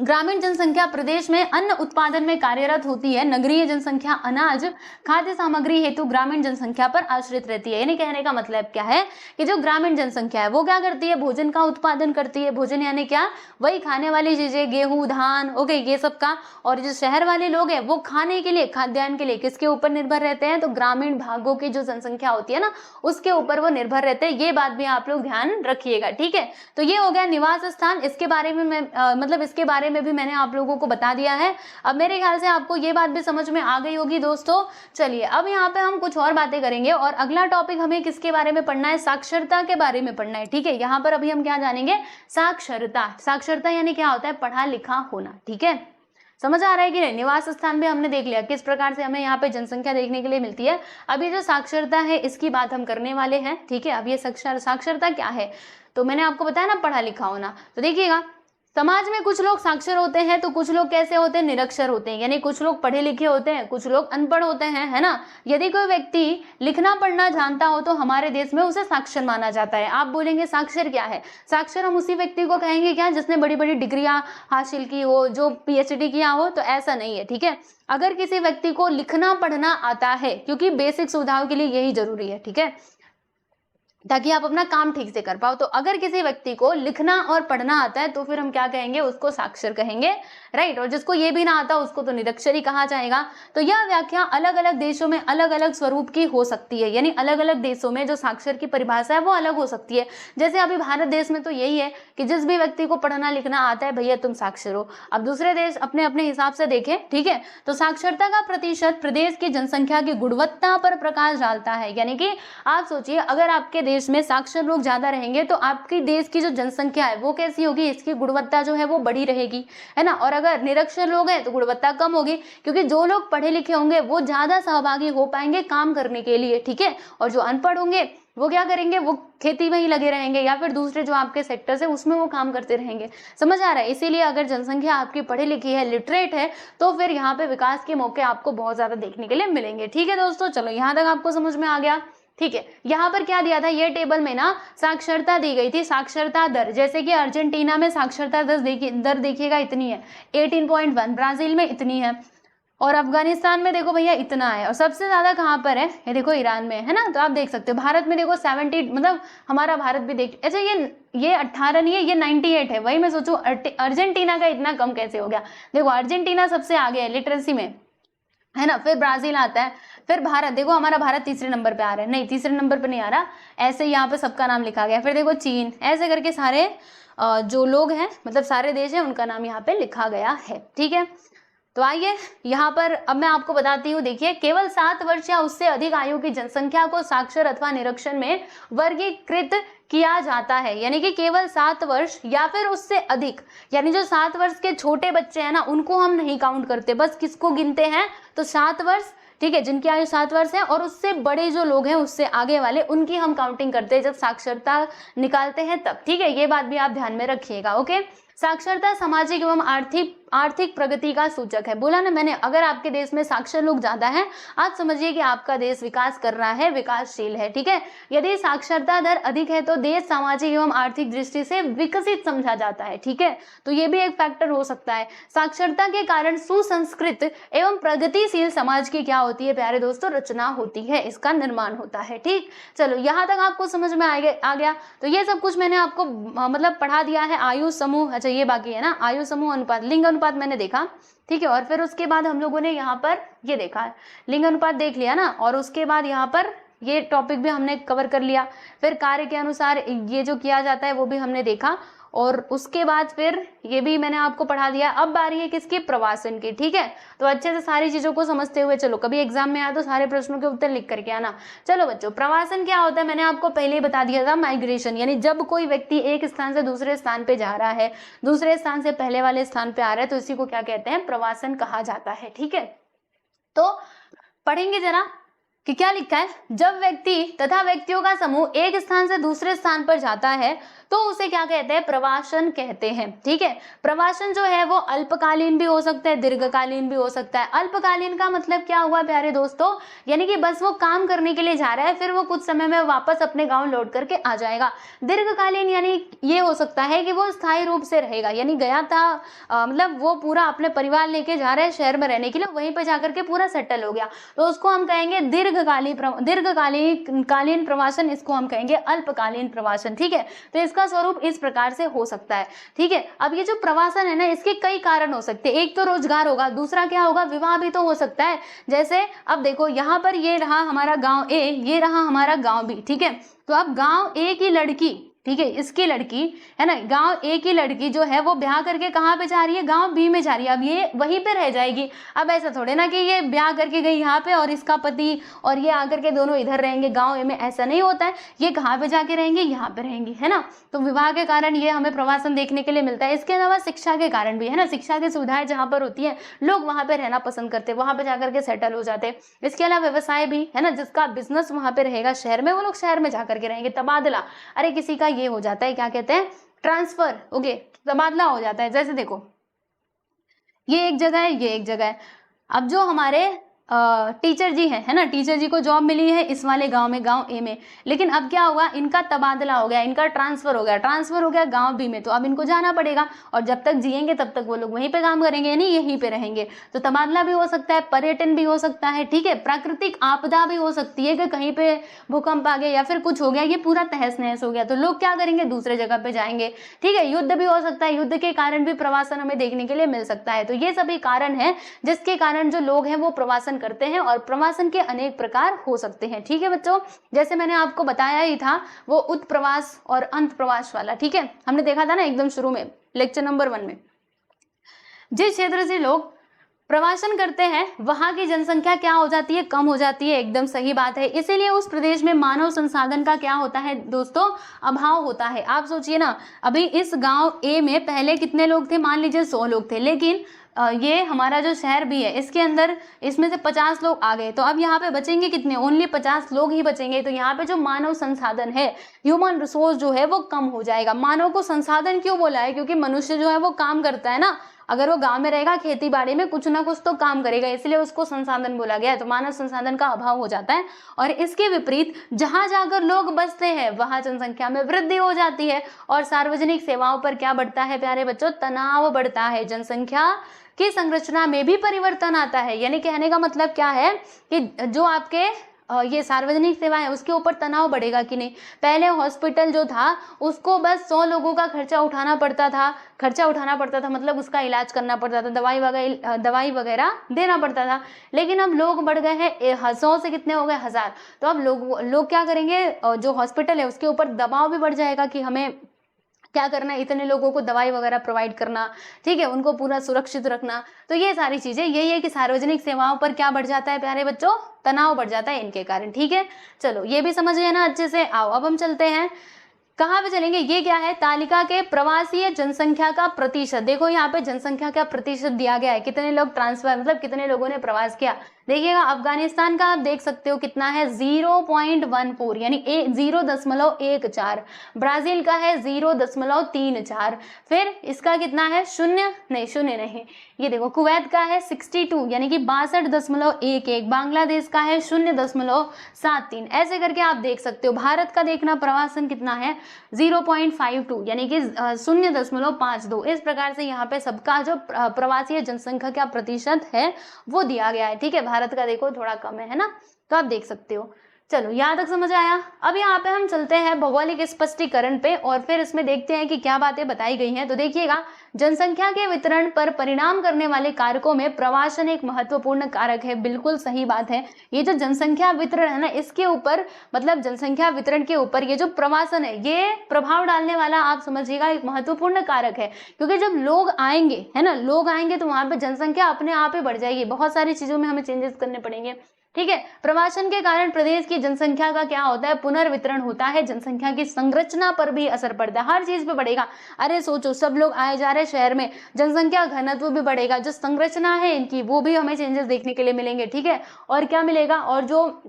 ग्रामीण जनसंख्या प्रदेश में अन्न उत्पादन में कार्यरत होती है, नगरीय जनसंख्या अनाज खाद्य सामग्री हेतु ग्रामीण जनसंख्या पर आश्रित रहती है। यानी कहने का मतलब क्या है कि जो ग्रामीण जनसंख्या है वो क्या करती है, भोजन का उत्पादन करती है। भोजन यानी क्या, वही खाने वाली चीजें, गेहूं धान, ओके, ये सब का। और जो शहर वाले लोग हैं वो खाने के लिए, खाद्यान्न के लिए किसके ऊपर निर्भर रहते हैं, तो ग्रामीण भागों की जो जनसंख्या होती है ना उसके ऊपर वो निर्भर रहते हैं। ये बात भी आप लोग ध्यान रखिएगा, ठीक है। तो ये हो गया निवास स्थान, इसके बारे में मैं मतलब इसके बारे में भी मैंने आप लोगों को बता दिया है। अब मेरे ख्याल से आपको ये बात भी समझ में आ गई होगी दोस्तों। चलिए अब यहाँ पे हम कुछ और बातें करेंगे और अगला टॉपिक हमें किसके बारे में पढ़ना है, साक्षरता के बारे में पढ़ना है, ठीक है। यहाँ पर अभी हम क्या जानेंगे, साक्षरता। साक्षरता यानी क्या होता है, पढ़ा लिखा होना, ठीक है। समझ आ रहा है कि नहीं। निवास स्थान भी हमने देख लिया किस प्रकार से हमें यहाँ पे जनसंख्या देखने के लिए मिलती है। अभी जो साक्षरता है इसकी बात हम करने वाले हैं, ठीक है। अब ये साक्षरता क्या है, तो मैंने आपको बताया ना पढ़ा लिखा होना। तो देखिएगा, समाज में कुछ लोग साक्षर होते हैं तो कुछ लोग कैसे होते हैं, निरक्षर होते हैं। यानी कुछ लोग पढ़े लिखे होते हैं, कुछ लोग अनपढ़ होते हैं, है ना। यदि कोई व्यक्ति लिखना पढ़ना जानता हो तो हमारे देश में उसे साक्षर माना जाता है। आप बोलेंगे साक्षर क्या है, साक्षर हम उसी व्यक्ति को कहेंगे क्या जिसने बड़ी बड़ी डिग्रियां हासिल की हो, जो PhD किया हो, तो ऐसा नहीं है, ठीक है। अगर किसी व्यक्ति को लिखना पढ़ना आता है, क्योंकि बेसिक सुविधाओं के लिए यही जरूरी है, ठीक है, ताकि आप अपना काम ठीक से कर पाओ। तो अगर किसी व्यक्ति को लिखना और पढ़ना आता है तो फिर हम क्या कहेंगे, उसको साक्षर कहेंगे, राइट। और जिसको ये भी ना आता उसको तो निरक्षर ही कहा जाएगा। तो यह व्याख्या अलग अलग देशों में अलग अलग स्वरूप की हो सकती है। यानी अलग अलग देशों में जो साक्षर की परिभाषा है वो अलग हो सकती है। जैसे अभी भारत देश में तो यही है कि जिस भी व्यक्ति को पढ़ना लिखना आता है भैया तुम साक्षर हो। अब दूसरे देश अपने अपने हिसाब से देखें, ठीक है। तो साक्षरता का प्रतिशत प्रदेश की जनसंख्या की गुणवत्ता पर प्रकाश डालता है। यानी कि आप सोचिए, अगर आपके देश में साक्षर लोग ज्यादा रहेंगे तो आपकी देश की जो जनसंख्या है वो कैसी होगी, इसकी गुणवत्ता जो है वो बढ़ी रहेगी, है ना। और अगर निरक्षर लोग हैं तो गुणवत्ता कम होगी, क्योंकि जो लोग पढ़े लिखे होंगे वो ज्यादा सहभागी हो पाएंगे काम करने के लिए, ठीक है। और जो अनपढ़ होंगे वो क्या करेंगे, वो खेती में ही लगे रहेंगे या फिर दूसरे जो आपके सेक्टर्स है उसमें वो काम करते रहेंगे। समझ आ रहा है। इसीलिए अगर जनसंख्या आपकी पढ़ी लिखी है, लिटरेट है, तो फिर यहाँ पे विकास के मौके आपको बहुत ज्यादा देखने के लिए मिलेंगे, ठीक है दोस्तों। चलो यहाँ तक आपको समझ में आ गया, ठीक है। यहाँ पर क्या दिया था, ये टेबल में ना साक्षरता दी गई थी, साक्षरता दर। जैसे कि अर्जेंटीना में साक्षरता दर देखिएगा इतनी है 18.1, ब्राजील में इतनी है, और अफगानिस्तान में देखो भैया इतना है। और सबसे ज्यादा कहाँ पर है, ये देखो ईरान में है ना। तो आप देख सकते हो भारत में देखो 70, मतलब हमारा भारत भी देख, अच्छा ये 18 नहीं है, ये 98 है। वही मैं सोचूं अर्जेंटीना का इतना कम कैसे हो गया। देखो अर्जेंटीना सबसे आगे है लिटरेसी में, है ना। फिर ब्राजील आता है, फिर भारत, देखो हमारा भारत तीसरे नंबर पे आ रहा है, नहीं तीसरे नंबर पे नहीं आ रहा, ऐसे यहाँ पे सबका नाम लिखा गया। फिर देखो चीन, ऐसे करके सारे जो लोग हैं, मतलब सारे देश हैं, उनका नाम यहाँ पे लिखा गया है, ठीक है। तो आइए यहाँ पर अब मैं आपको बताती हूँ। देखिए, केवल 7 वर्ष या उससे अधिक आयु की जनसंख्या को साक्षर अथवा निरक्षर में वर्गीकृत किया जाता है। यानी कि केवल 7 वर्ष या फिर उससे अधिक, यानी जो 7 वर्ष के छोटे बच्चे हैं ना उनको हम नहीं काउंट करते, बस किसको गिनते हैं, तो 7 वर्ष, ठीक है, जिनकी आयु 7 वर्ष है, और उससे बड़े जो लोग हैं उससे आगे वाले, उनकी हम काउंटिंग करते हैं जब साक्षरता निकालते हैं तब, ठीक है। ये बात भी आप ध्यान में रखिएगा, ओके। साक्षरता सामाजिक एवं आर्थिक प्रगति का सूचक है। बोला ना मैंने, अगर आपके देश में साक्षर लोग ज्यादा हैं, आप समझिए कि आपका देश विकास कर रहा है, विकासशील है, ठीक है। यदि साक्षरता दर अधिक है तो देश सामाजिक एवं आर्थिक दृष्टि से विकसित समझा जाता है, ठीक है। तो ये भी एक फैक्टर हो सकता है। साक्षरता के कारण सुसंस्कृत एवं प्रगतिशील समाज की क्या होती है प्यारे दोस्तों, रचना होती है, इसका निर्माण होता है, ठीक। चलो यहाँ तक आपको समझ में आ गया। तो ये सब कुछ मैंने आपको मतलब पढ़ा दिया है। आयु समूह, अच्छा ये बाकी है ना, आयु समूह अनुपात, लिंग अनुपात मैंने देखा, ठीक है। और फिर उसके बाद हम लोगों ने यहाँ पर ये देखा, लिंग अनुपात देख लिया ना, और उसके बाद यहाँ पर ये टॉपिक भी हमने कवर कर लिया। फिर कार्य के अनुसार ये जो किया जाता है वो भी हमने देखा, और उसके बाद फिर ये भी मैंने आपको पढ़ा दिया। अब बारी है किसकी, प्रवासन की, ठीक है। तो अच्छे से सारी चीजों को समझते हुए चलो, कभी एग्जाम में आया तो सारे प्रश्नों के उत्तर लिख करके आना। चलो बच्चों, प्रवासन क्या होता है मैंने आपको पहले ही बता दिया था, माइग्रेशन। यानी जब कोई व्यक्ति एक स्थान से दूसरे स्थान पे जा रहा है, दूसरे स्थान से पहले वाले स्थान पे आ रहा है, तो इसी को क्या कहते हैं, प्रवासन कहा जाता है, ठीक है। तो पढ़ेंगे जरा, कि क्या लिखा है, जब व्यक्ति तथा व्यक्तियों का समूह एक स्थान से दूसरे स्थान पर जाता है तो उसे क्या कहते हैं, प्रवासन कहते हैं। ठीक है, प्रवासन जो है वो अल्पकालीन भी हो सकता है, दीर्घकालीन भी हो सकता है। अल्पकालीन का मतलब क्या हुआ प्यारे दोस्तों, यानी कि बस वो काम करने के लिए जा रहा है, फिर वो कुछ समय में वापस अपने गांव लौट करके आ जाएगा। दीर्घकालीन यानी ये हो सकता है कि वो स्थायी रूप से रहेगा, यानी गया था मतलब वो पूरा अपने परिवार लेके जा रहा है शहर में रहने के लिए, वहीं पर जाकर के पूरा सेटल हो गया, तो उसको हम कहेंगे दीर्घकालीन प्रवासन, इसको हम कहेंगे अल्पकालीन प्रवासन। ठीक है, तो इसका स्वरूप इस प्रकार से हो सकता है। ठीक है, अब ये जो प्रवासन है ना, इसके कई कारण हो सकते हैं। एक तो रोजगार होगा, दूसरा क्या होगा, विवाह भी तो हो सकता है। जैसे अब देखो यहाँ पर ये रहा हमारा गांव ए, ये रहा हमारा गांव बी। ठीक है, तो अब गांव ए की लड़की, ठीक है, इसकी लड़की है ना, गांव ए की लड़की जो है वो ब्याह करके कहाँ पे जा रही है, गांव बी में जा रही है। अब ये वहीं पे रह जाएगी। अब ऐसा थोड़े ना कि ये ब्याह करके गई यहाँ पे और इसका पति और ये आकर के दोनों इधर रहेंगे गांव ए में, ऐसा नहीं होता है। ये कहाँ पे जाके रहेंगे, यहाँ पे रहेंगी, है ना। तो विवाह के कारण ये हमें प्रवासन देखने के लिए मिलता है। इसके अलावा शिक्षा के कारण भी है ना, शिक्षा की सुविधाएं जहाँ पर होती है लोग वहाँ पे रहना पसंद करते, वहाँ पे जाकर के सेटल हो जाते। इसके अलावा व्यवसाय भी है ना, जिसका बिजनेस वहाँ पे रहेगा शहर में, वो लोग शहर में जाकर के रहेंगे। तबादला, अरे किसी का ये हो जाता है, क्या कहते हैं, ट्रांसफर, ओके, तबादला हो जाता है। जैसे देखो ये एक जगह है, ये एक जगह है। अब जो हमारे टीचर जी है ना, टीचर जी को जॉब मिली है इस वाले गांव में, गांव ए में, लेकिन अब क्या हुआ, इनका तबादला हो गया, इनका ट्रांसफर हो गया गांव बी में, तो अब इनको जाना पड़ेगा और जब तक जिएंगे तब तक वो लोग वहीं पे काम करेंगे, यानी यहीं पे रहेंगे। तो तबादला भी हो सकता है, पर्यटन भी हो सकता है। ठीक है, प्राकृतिक आपदा भी हो सकती है कि कहीं पे भूकंप आ गया या फिर कुछ हो गया, ये पूरा तहस नहस हो गया, तो लोग क्या करेंगे, दूसरे जगह पे जाएंगे। ठीक है, युद्ध भी हो सकता है, युद्ध के कारण भी प्रवासन हमें देखने के लिए मिल सकता है। तो ये सभी कारण है जिसके कारण जो लोग हैं वो प्रवासन करते हैं, और प्रवासन के अनेक प्रकार हो सकते हैं। ठीक है बच्चों, जैसे मैंने आपको बताया ही था वो उत्प्रवास और अंत प्रवास वाला। ठीक है, हमने देखा था ना एकदम शुरू में लेक्चर नंबर 1 में। जिस क्षेत्र से लोग प्रवासन करते हैं वहां की जनसंख्या क्या हो जाती है, कम हो जाती है, एकदम सही बात है। इसीलिए उस प्रदेश में मानव संसाधन का क्या होता है दोस्तों, अभाव होता है। आप सोचिए ना, अभी इस गांव ए में पहले कितने लोग थे, मान लीजिए 100 लोग थे, लेकिन ये हमारा जो शहर भी है इसके अंदर इसमें से 50 लोग आ गए, तो अब यहाँ पे बचेंगे कितने, ओनली 50 लोग ही बचेंगे। तो यहाँ पे जो मानव संसाधन है, ह्यूमन रिसोर्स जो है वो कम हो जाएगा। मानव को संसाधन क्यों बोला है, क्योंकि मनुष्य जो है वो काम करता है ना, अगर वो गांव में रहेगा खेती बाड़ी में कुछ ना कुछ तो काम करेगा, इसलिए उसको संसाधन बोला गया है। तो मानव संसाधन का अभाव हो जाता है, और इसके विपरीत जहां जाकर लोग बसते हैं वहां जनसंख्या में वृद्धि हो जाती है, और सार्वजनिक सेवाओं पर क्या बढ़ता है प्यारे बच्चों, तनाव बढ़ता है, जनसंख्या की संरचना में भी परिवर्तन आता है। यानी कहने का मतलब क्या है कि जो आपके ये सार्वजनिक सेवा है उसके ऊपर तनाव बढ़ेगा कि नहीं। पहले हॉस्पिटल जो था उसको बस 100 लोगों का खर्चा उठाना पड़ता था, मतलब उसका इलाज करना पड़ता था, दवाई वगैरह देना पड़ता था। लेकिन अब लोग बढ़ गए हैं, 100 से कितने हो गए, 1000। तो अब लोग क्या करेंगे, जो हॉस्पिटल है उसके ऊपर दबाव भी बढ़ जाएगा कि हमें क्या करना है, इतने लोगों को दवाई वगैरह प्रोवाइड करना, ठीक है, उनको पूरा सुरक्षित रखना। तो ये सारी चीजें, यही है कि सार्वजनिक सेवाओं पर क्या बढ़ जाता है प्यारे बच्चों, तनाव बढ़ जाता है इनके कारण। ठीक है, चलो ये भी समझ गए ना अच्छे से। आओ अब हम चलते हैं, कहाँ पे चलेंगे, ये क्या है, तालिका के प्रवासीय जनसंख्या का प्रतिशत। देखो यहाँ पे जनसंख्या का प्रतिशत दिया गया है, कितने लोग ट्रांसफर, मतलब कितने लोगों ने प्रवास किया। देखिएगा अफगानिस्तान का आप देख सकते हो कितना है, 0.14, यानी 0.14। ब्राजील का है 0.34। फिर इसका कितना है, शून्य नहीं, ये देखो कुवैत का है 62, यानी कि 62.11। बांग्लादेश का है 0.73। ऐसे करके आप देख सकते हो। भारत का देखना प्रवासन कितना है, 0.52, यानी कि 0.52। इस प्रकार से यहाँ पे सबका जो प्रवासी जनसंख्या का प्रतिशत है वो दिया गया है। ठीक है, भारत का देखो थोड़ा कम है ना, तो आप देख सकते हो। चलो यहाँ तक समझ आया। अब यहाँ पे हम चलते हैं भौगोलिक स्पष्टीकरण पे, और फिर इसमें देखते हैं कि क्या बातें बताई गई हैं। तो देखिएगा, जनसंख्या के वितरण पर परिणाम करने वाले कारकों में प्रवासन एक महत्वपूर्ण कारक है। बिल्कुल सही बात है। ये जो जनसंख्या वितरण है ना, इसके ऊपर, मतलब जनसंख्या वितरण के ऊपर ये जो प्रवासन है ये प्रभाव डालने वाला, आप समझिएगा, एक महत्वपूर्ण कारक है। क्योंकि जब लोग आएंगे, है ना, लोग आएंगे तो वहां पे जनसंख्या अपने आप ही बढ़ जाएगी, बहुत सारी चीजों में हमें चेंजेस करने पड़ेंगे। ठीक है, प्रवासन के कारण प्रदेश की जनसंख्या का क्या होता है, पुनर्वितरण होता है, जनसंख्या की संरचना पर भी असर पड़ता है, हर चीज पे बढ़ेगा। अरे सोचो, सब लोग आए जा रहे हैं शहर में, जनसंख्या घनत्व भी बढ़ेगा, जो संरचना है इनकी वो भी हमें चेंजेस देखने के लिए मिलेंगे। ठीक है, और क्या मिलेगा, और जो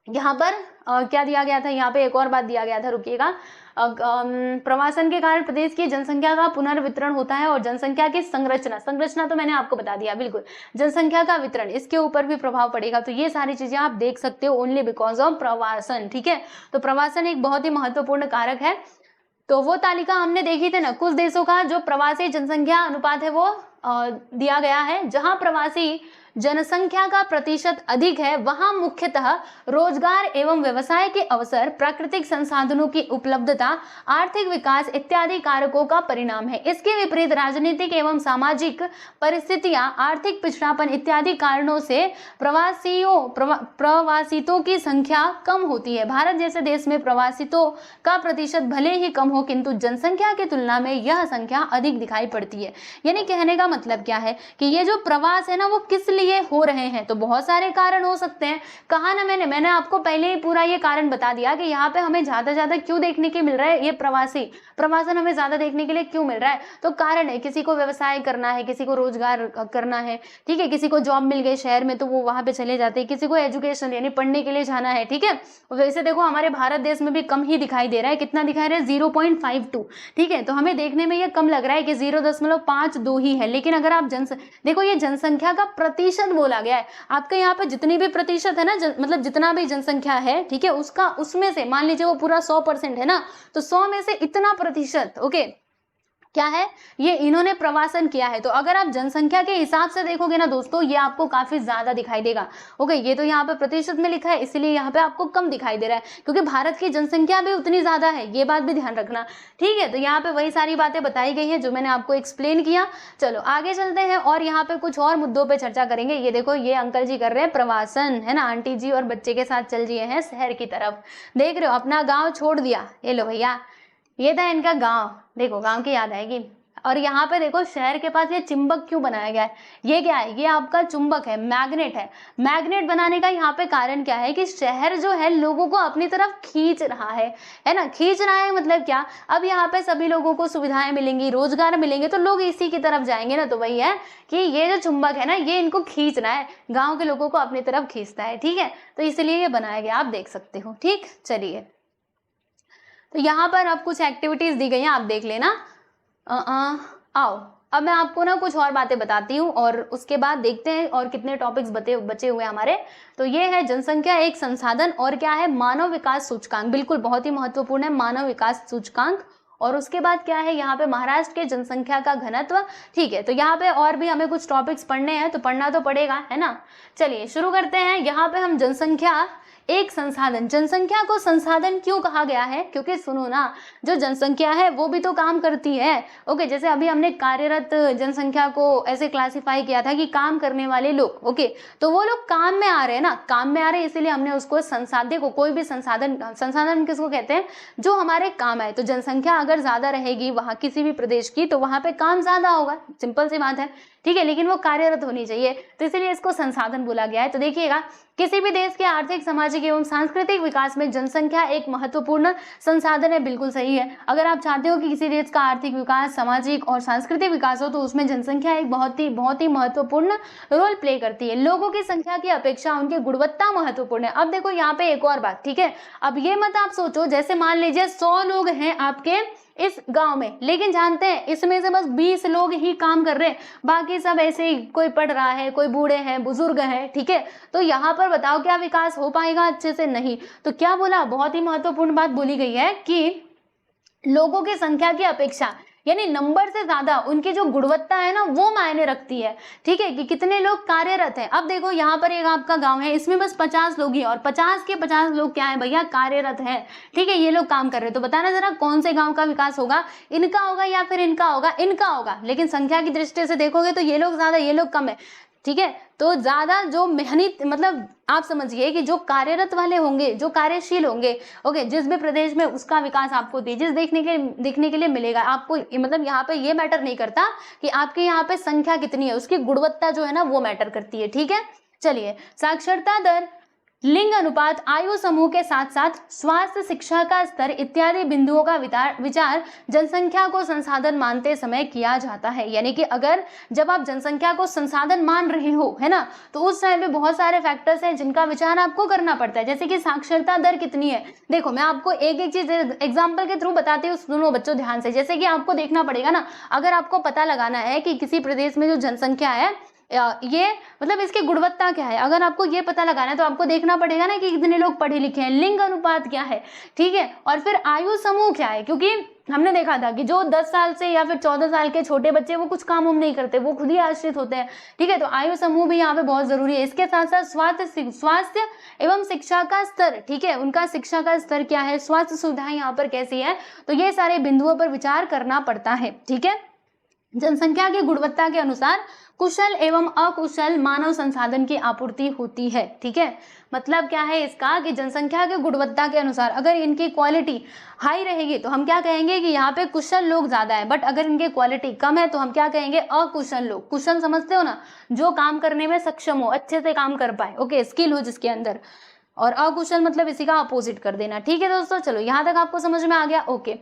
यहाँ पर क्या दिया गया था, यहाँ पे एक और बात दिया गया था, रुकिएगा। प्रवासन के कारण प्रदेश की जनसंख्या का पुनर्वितरण होता है और जनसंख्या की संरचना, संरचना तो मैंने आपको बता दिया, बिल्कुल। जनसंख्या का वितरण, इसके ऊपर भी प्रभाव पड़ेगा। तो ये सारी चीजें आप देख सकते हो ओनली बिकॉज ऑफ प्रवासन, ठीक है। तो प्रवासन एक बहुत ही महत्वपूर्ण कारक है। तो वो तालिका हमने देखी थी ना, कुछ देशों का जो प्रवासी जनसंख्या अनुपात है वो दिया गया है। जहां प्रवासी जनसंख्या का प्रतिशत अधिक है वहां मुख्यतः रोजगार एवं व्यवसाय के अवसर, प्राकृतिक संसाधनों की उपलब्धता, आर्थिक विकास इत्यादि कारकों का परिणाम है। इसके विपरीत राजनीतिक एवं सामाजिक परिस्थितियां, आर्थिक पिछड़ापन इत्यादि कारणों से प्रवासितों की संख्या कम होती है। भारत जैसे देश में प्रवासितों का प्रतिशत भले ही कम हो किंतु जनसंख्या की तुलना में यह संख्या अधिक दिखाई पड़ती है। यानी कहने का मतलब क्या है कि ये जो प्रवास है ना वो किस लिए हो रहे हैं, तो बहुत सारे कारण हो सकते हैं। कहा ना मैंने आपको पहले ही पूरा ये कारण बता दिया कि यहाँ पे हमें ज्यादा क्यों देखने के मिल रहा है, ये प्रवासन हमें ज्यादा देखने के लिए क्यों मिल रहा है। तो कारण है, किसी को व्यवसाय करना है, किसी को रोजगार करना है, ठीक है, किसी को जॉब मिल गई शहर में तो वो वहां पे चले जाते हैं, किसी को एजुकेशन यानी पढ़ने के लिए जाना है, ठीक है। वैसे देखो हमारे भारत देश में भी कम ही दिखाई दे रहा है, कितना दिखाई रहा है 0.52, ठीक है। तो हमें देखने में ये कम लग रहा है कि 0.52 ही है, लेकिन अगर आप देखो ये जनसंख्या का प्रतिशत बोला गया है। आपके यहाँ पे जितनी भी प्रतिशत है ना, मतलब जितना भी जनसंख्या है, ठीक है, उसका उसमें से मान लीजिए वो पूरा 100% है ना, तो 100 में से इतना प्रतिशत, ओके, क्या है, ये इन्होंने प्रवासन किया है। तो अगर आप जनसंख्या के हिसाब से देखोगे ना दोस्तों, ये आपको काफी ज्यादा दिखाई देगा। ओके, ये तो यहाँ पे प्रतिशत में लिखा है इसलिए यहाँ पे आपको कम दिखाई दे रहा है, क्योंकि भारत की जनसंख्या भी उतनी ज्यादा है, ये बात भी ध्यान रखना, ठीक है। तो यहाँ पे वही सारी बातें बताई गई है जो मैंने आपको एक्सप्लेन किया। चलो आगे चलते हैं और यहाँ पे कुछ और मुद्दों पर चर्चा करेंगे। ये देखो ये अंकल जी कर रहे हैं प्रवासन, है ना, आंटी जी और बच्चे के साथ चल दिए हैं शहर की तरफ। देख रहे हो, अपना गाँव छोड़ दिया। ये लो भैया, ये था इनका गांव, देखो गांव की याद आएगी। और यहाँ पे देखो शहर के पास ये चुंबक क्यों बनाया गया है, ये क्या है, ये आपका चुंबक है, मैग्नेट है। मैग्नेट बनाने का यहाँ पे कारण क्या है कि शहर जो है लोगों को अपनी तरफ खींच रहा है ना। खींच रहा है मतलब क्या, अब यहाँ पे सभी लोगों को सुविधाएं मिलेंगी, रोजगार मिलेंगे तो लोग इसी की तरफ जाएंगे ना। तो वही है कि ये जो चुंबक है ना ये इनको खींच रहा है, गाँव के लोगों को अपनी तरफ खींचता है, ठीक है। तो इसलिए ये बनाया गया, आप देख सकते हो, ठीक। चलिए तो यहाँ पर अब कुछ एक्टिविटीज दी गई हैं, आप देख लेना। आओ अब मैं आपको ना कुछ और बातें बताती हूँ और उसके बाद देखते हैं और कितने टॉपिक्स बचे हुए हमारे। तो ये है जनसंख्या एक संसाधन और क्या है, मानव विकास सूचकांक, बिल्कुल बहुत ही महत्वपूर्ण है मानव विकास सूचकांक। और उसके बाद क्या है यहाँ पे महाराष्ट्र के जनसंख्या का घनत्व, ठीक है। तो यहाँ पे और भी हमें कुछ टॉपिक्स पढ़ने हैं तो पढ़ना तो पड़ेगा, है ना। चलिए शुरू करते हैं। यहाँ पे हम जनसंख्या एक संसाधन, जनसंख्या को संसाधन क्यों कहा गया है, क्योंकि सुनो ना, जो जनसंख्या है वो भी तो काम करती है। ओके, जैसे अभी हमने कार्यरत जनसंख्या को ऐसे क्लासिफाई किया था कि काम करने वाले लोग, ओके, तो वो लोग काम में आ रहे हैं ना, काम में आ रहे हैं इसीलिए हमने उसको संसाधन को, कोई भी संसाधन किसको कहते हैं, जो हमारे काम आए। तो जनसंख्या अगर ज्यादा रहेगी वहां किसी भी प्रदेश की तो वहां पे काम ज्यादा होगा, सिंपल सी बात है, ठीक है, लेकिन वो कार्यरत होनी चाहिए तो इसीलिए इसको संसाधन बोला गया है। तो देखिएगा, किसी भी देश के आर्थिक, सामाजिक एवं सांस्कृतिक विकास में जनसंख्या एक महत्वपूर्ण संसाधन है, बिल्कुल सही है। अगर आप चाहते हो कि किसी देश का आर्थिक विकास, सामाजिक और सांस्कृतिक विकास हो तो उसमें जनसंख्या एक बहुत ही महत्वपूर्ण रोल प्ले करती है। लोगों की संख्या की अपेक्षा उनकी गुणवत्ता महत्वपूर्ण है। अब देखो यहाँ पे एक और बात, ठीक है, अब ये मत आप सोचो जैसे मान लीजिए 100 लोग हैं आपके इस गांव में, लेकिन जानते हैं इसमें से बस 20 लोग ही काम कर रहे हैं, बाकी सब ऐसे ही, कोई पढ़ रहा है, कोई बूढ़े हैं, बुजुर्ग हैं, ठीक है। तो यहाँ पर बताओ क्या विकास हो पाएगा अच्छे से, नहीं। तो क्या बोला, बहुत ही महत्वपूर्ण बात बोली गई है कि लोगों की संख्या की अपेक्षा यानी नंबर से ज्यादा उनकी जो गुणवत्ता है ना वो मायने रखती है, ठीक है, कि कितने लोग कार्यरत हैं। अब देखो यहाँ पर एक आपका गांव है, इसमें बस 50 लोग ही और 50 के 50 लोग क्या है भैया, कार्यरत हैं, ठीक है, ये लोग काम कर रहे हैं। तो बताना जरा कौन से गांव का विकास होगा, इनका होगा या फिर इनका होगा, इनका होगा। लेकिन संख्या की दृष्टि से देखोगे तो ये लोग ज्यादा, ये लोग कम है, ठीक है। तो ज्यादा जो मेहनत, मतलब आप समझिए कि जो कार्यरत वाले होंगे, जो कार्यशील होंगे, ओके, जिस भी प्रदेश में उसका विकास आपको तेजी देखने के लिए मिलेगा। आपको मतलब यहाँ पे ये मैटर नहीं करता कि आपके यहाँ पे संख्या कितनी है, उसकी गुणवत्ता जो है ना वो मैटर करती है, ठीक है। चलिए साक्षरता दर, लिंग अनुपात, आयु समूह के साथ साथ स्वास्थ्य, शिक्षा का स्तर इत्यादि बिंदुओं का विचार जनसंख्या को संसाधन मानते समय किया जाता है। यानी कि अगर जब आप जनसंख्या को संसाधन मान रहे हो, है ना, तो उस टाइम पे बहुत सारे फैक्टर्स हैं जिनका विचार आपको करना पड़ता है। जैसे कि साक्षरता दर कितनी है। देखो मैं आपको एक एक चीज एग्जाम्पल के थ्रू बताती हूँ, सुनो बच्चों ध्यान से। जैसे कि आपको देखना पड़ेगा ना, अगर आपको पता लगाना है कि किसी प्रदेश में जो जनसंख्या है ये मतलब इसकी गुणवत्ता क्या है, अगर आपको ये पता लगाना है तो आपको देखना पड़ेगा ना कि कितने लोग पढ़े लिखे हैं, लिंग अनुपात क्या है, ठीक है, और फिर आयु समूह क्या है। क्योंकि हमने देखा था कि जो 10 साल से या फिर 14 साल के छोटे बच्चे वो कुछ काम नहीं करते, वो खुद ही आश्रित होते हैं, ठीक है। तो आयु समूह भी यहाँ पे बहुत जरूरी है। इसके साथ साथ स्वास्थ्य एवं शिक्षा का स्तर, ठीक है, उनका शिक्षा का स्तर क्या है, स्वास्थ्य सुविधाएं यहाँ पर कैसी है, तो ये सारे बिंदुओं पर विचार करना पड़ता है, ठीक है। जनसंख्या की गुणवत्ता के अनुसार कुशल एवं अकुशल मानव संसाधन की आपूर्ति होती है, ठीक है। मतलब क्या है इसका कि जनसंख्या की गुणवत्ता के अनुसार अगर इनकी क्वालिटी हाई रहेगी तो हम क्या कहेंगे कि यहाँ पे कुशल लोग ज्यादा है, बट अगर इनकी क्वालिटी कम है तो हम क्या कहेंगे, अकुशल लोग। कुशल समझते हो ना, जो काम करने में सक्षम हो, अच्छे से काम कर पाए, ओके, स्किल हो जिसके अंदर, और अकुशल मतलब इसी का अपोजिट कर देना, ठीक है दोस्तों। चलो यहाँ तक आपको समझ में आ गया, ओके।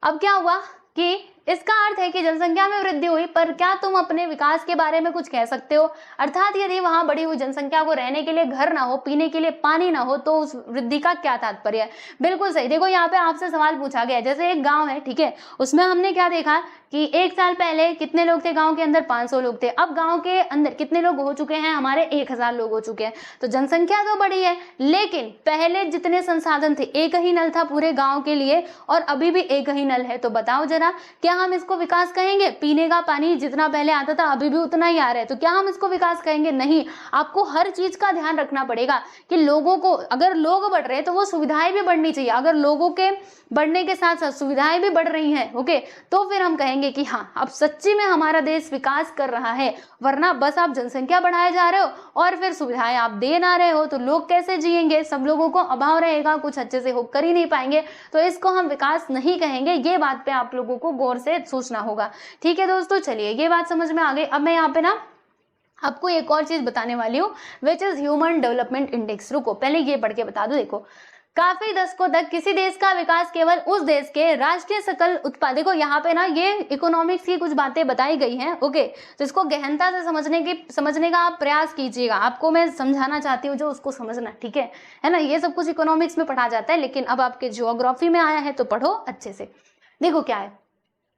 अब क्या हुआ कि इसका अर्थ है कि जनसंख्या में वृद्धि हुई, पर क्या तुम अपने विकास के बारे में कुछ कह सकते हो। अर्थात यदि वहां बढ़ी हुई जनसंख्या को रहने के लिए घर ना हो, पीने के लिए पानी ना हो, तो उस वृद्धि का क्या तात्पर्य है। बिल्कुल सही। देखो यहाँ पे आपसे सवाल पूछा गया, जैसे एक गांव है, ठीक है, उसमें हमने क्या देखा कि 1 साल पहले कितने लोग थे गांव के अंदर, 500 लोग थे। अब गांव के अंदर कितने लोग हो चुके हैं, हमारे 1000 लोग हो चुके हैं। तो जनसंख्या तो बढ़ी है, लेकिन पहले जितने संसाधन थे, एक ही नल था पूरे गांव के लिए, और अभी भी एक ही नल है। तो बताओ जरा, क्या हम इसको विकास कहेंगे। पीने का पानी जितना पहले आता था अभी भी उतना ही आ रहा है, तो क्या हम इसको विकास कहेंगे? नहीं। आपको हर चीज का ध्यान रखना पड़ेगा कि लोगों को, अगर लोग बढ़ रहे हैं तो वो सुविधाएं भी बढ़नी चाहिए। अगर लोगों के बढ़ने के साथ साथ सुविधाएं भी बढ़ रही हैं, ओके, तो फिर हम कहेंगे कि हाँ, अब सच्ची में हमारा देश विकास कर रहा है। वरना बस आप जनसंख्या बढ़ाए जा रहे हो और फिर सुविधाएं आप दे ना रहे हो, तो लोग कैसे जिएंगे? सब लोगों को अभाव रहेगा, कुछ अच्छे से हो कर ही नहीं पाएंगे, तो इसको हम विकास नहीं कहेंगे। ये बात पे आप लोगों को गौर से सोचना होगा। ठीक है दोस्तों, चलिए ये बात समझ में आ गई। अब मैं यहाँ पे ना आपको एक और चीज बताने वाली हूँ, which is human development index. रुको, पहले ये पढ़ के बता दो। देखो, काफी दशकों तक किसी देश का विकास केवल उस देश के राष्ट्रीय सकल उत्पाद, देखो यहाँ पे ना ये इकोनॉमिक्स की कुछ बातें बताई गई हैं, ओके, तो इसको गहनता से समझने का आप प्रयास कीजिएगा। आपको मैं समझाना चाहती हूँ जो उसको समझना, ठीक है ना। ये सब कुछ इकोनॉमिक्स में पढ़ा जाता है, लेकिन अब आपके ज्योग्राफी में आया है तो पढ़ो अच्छे से। देखो क्या है,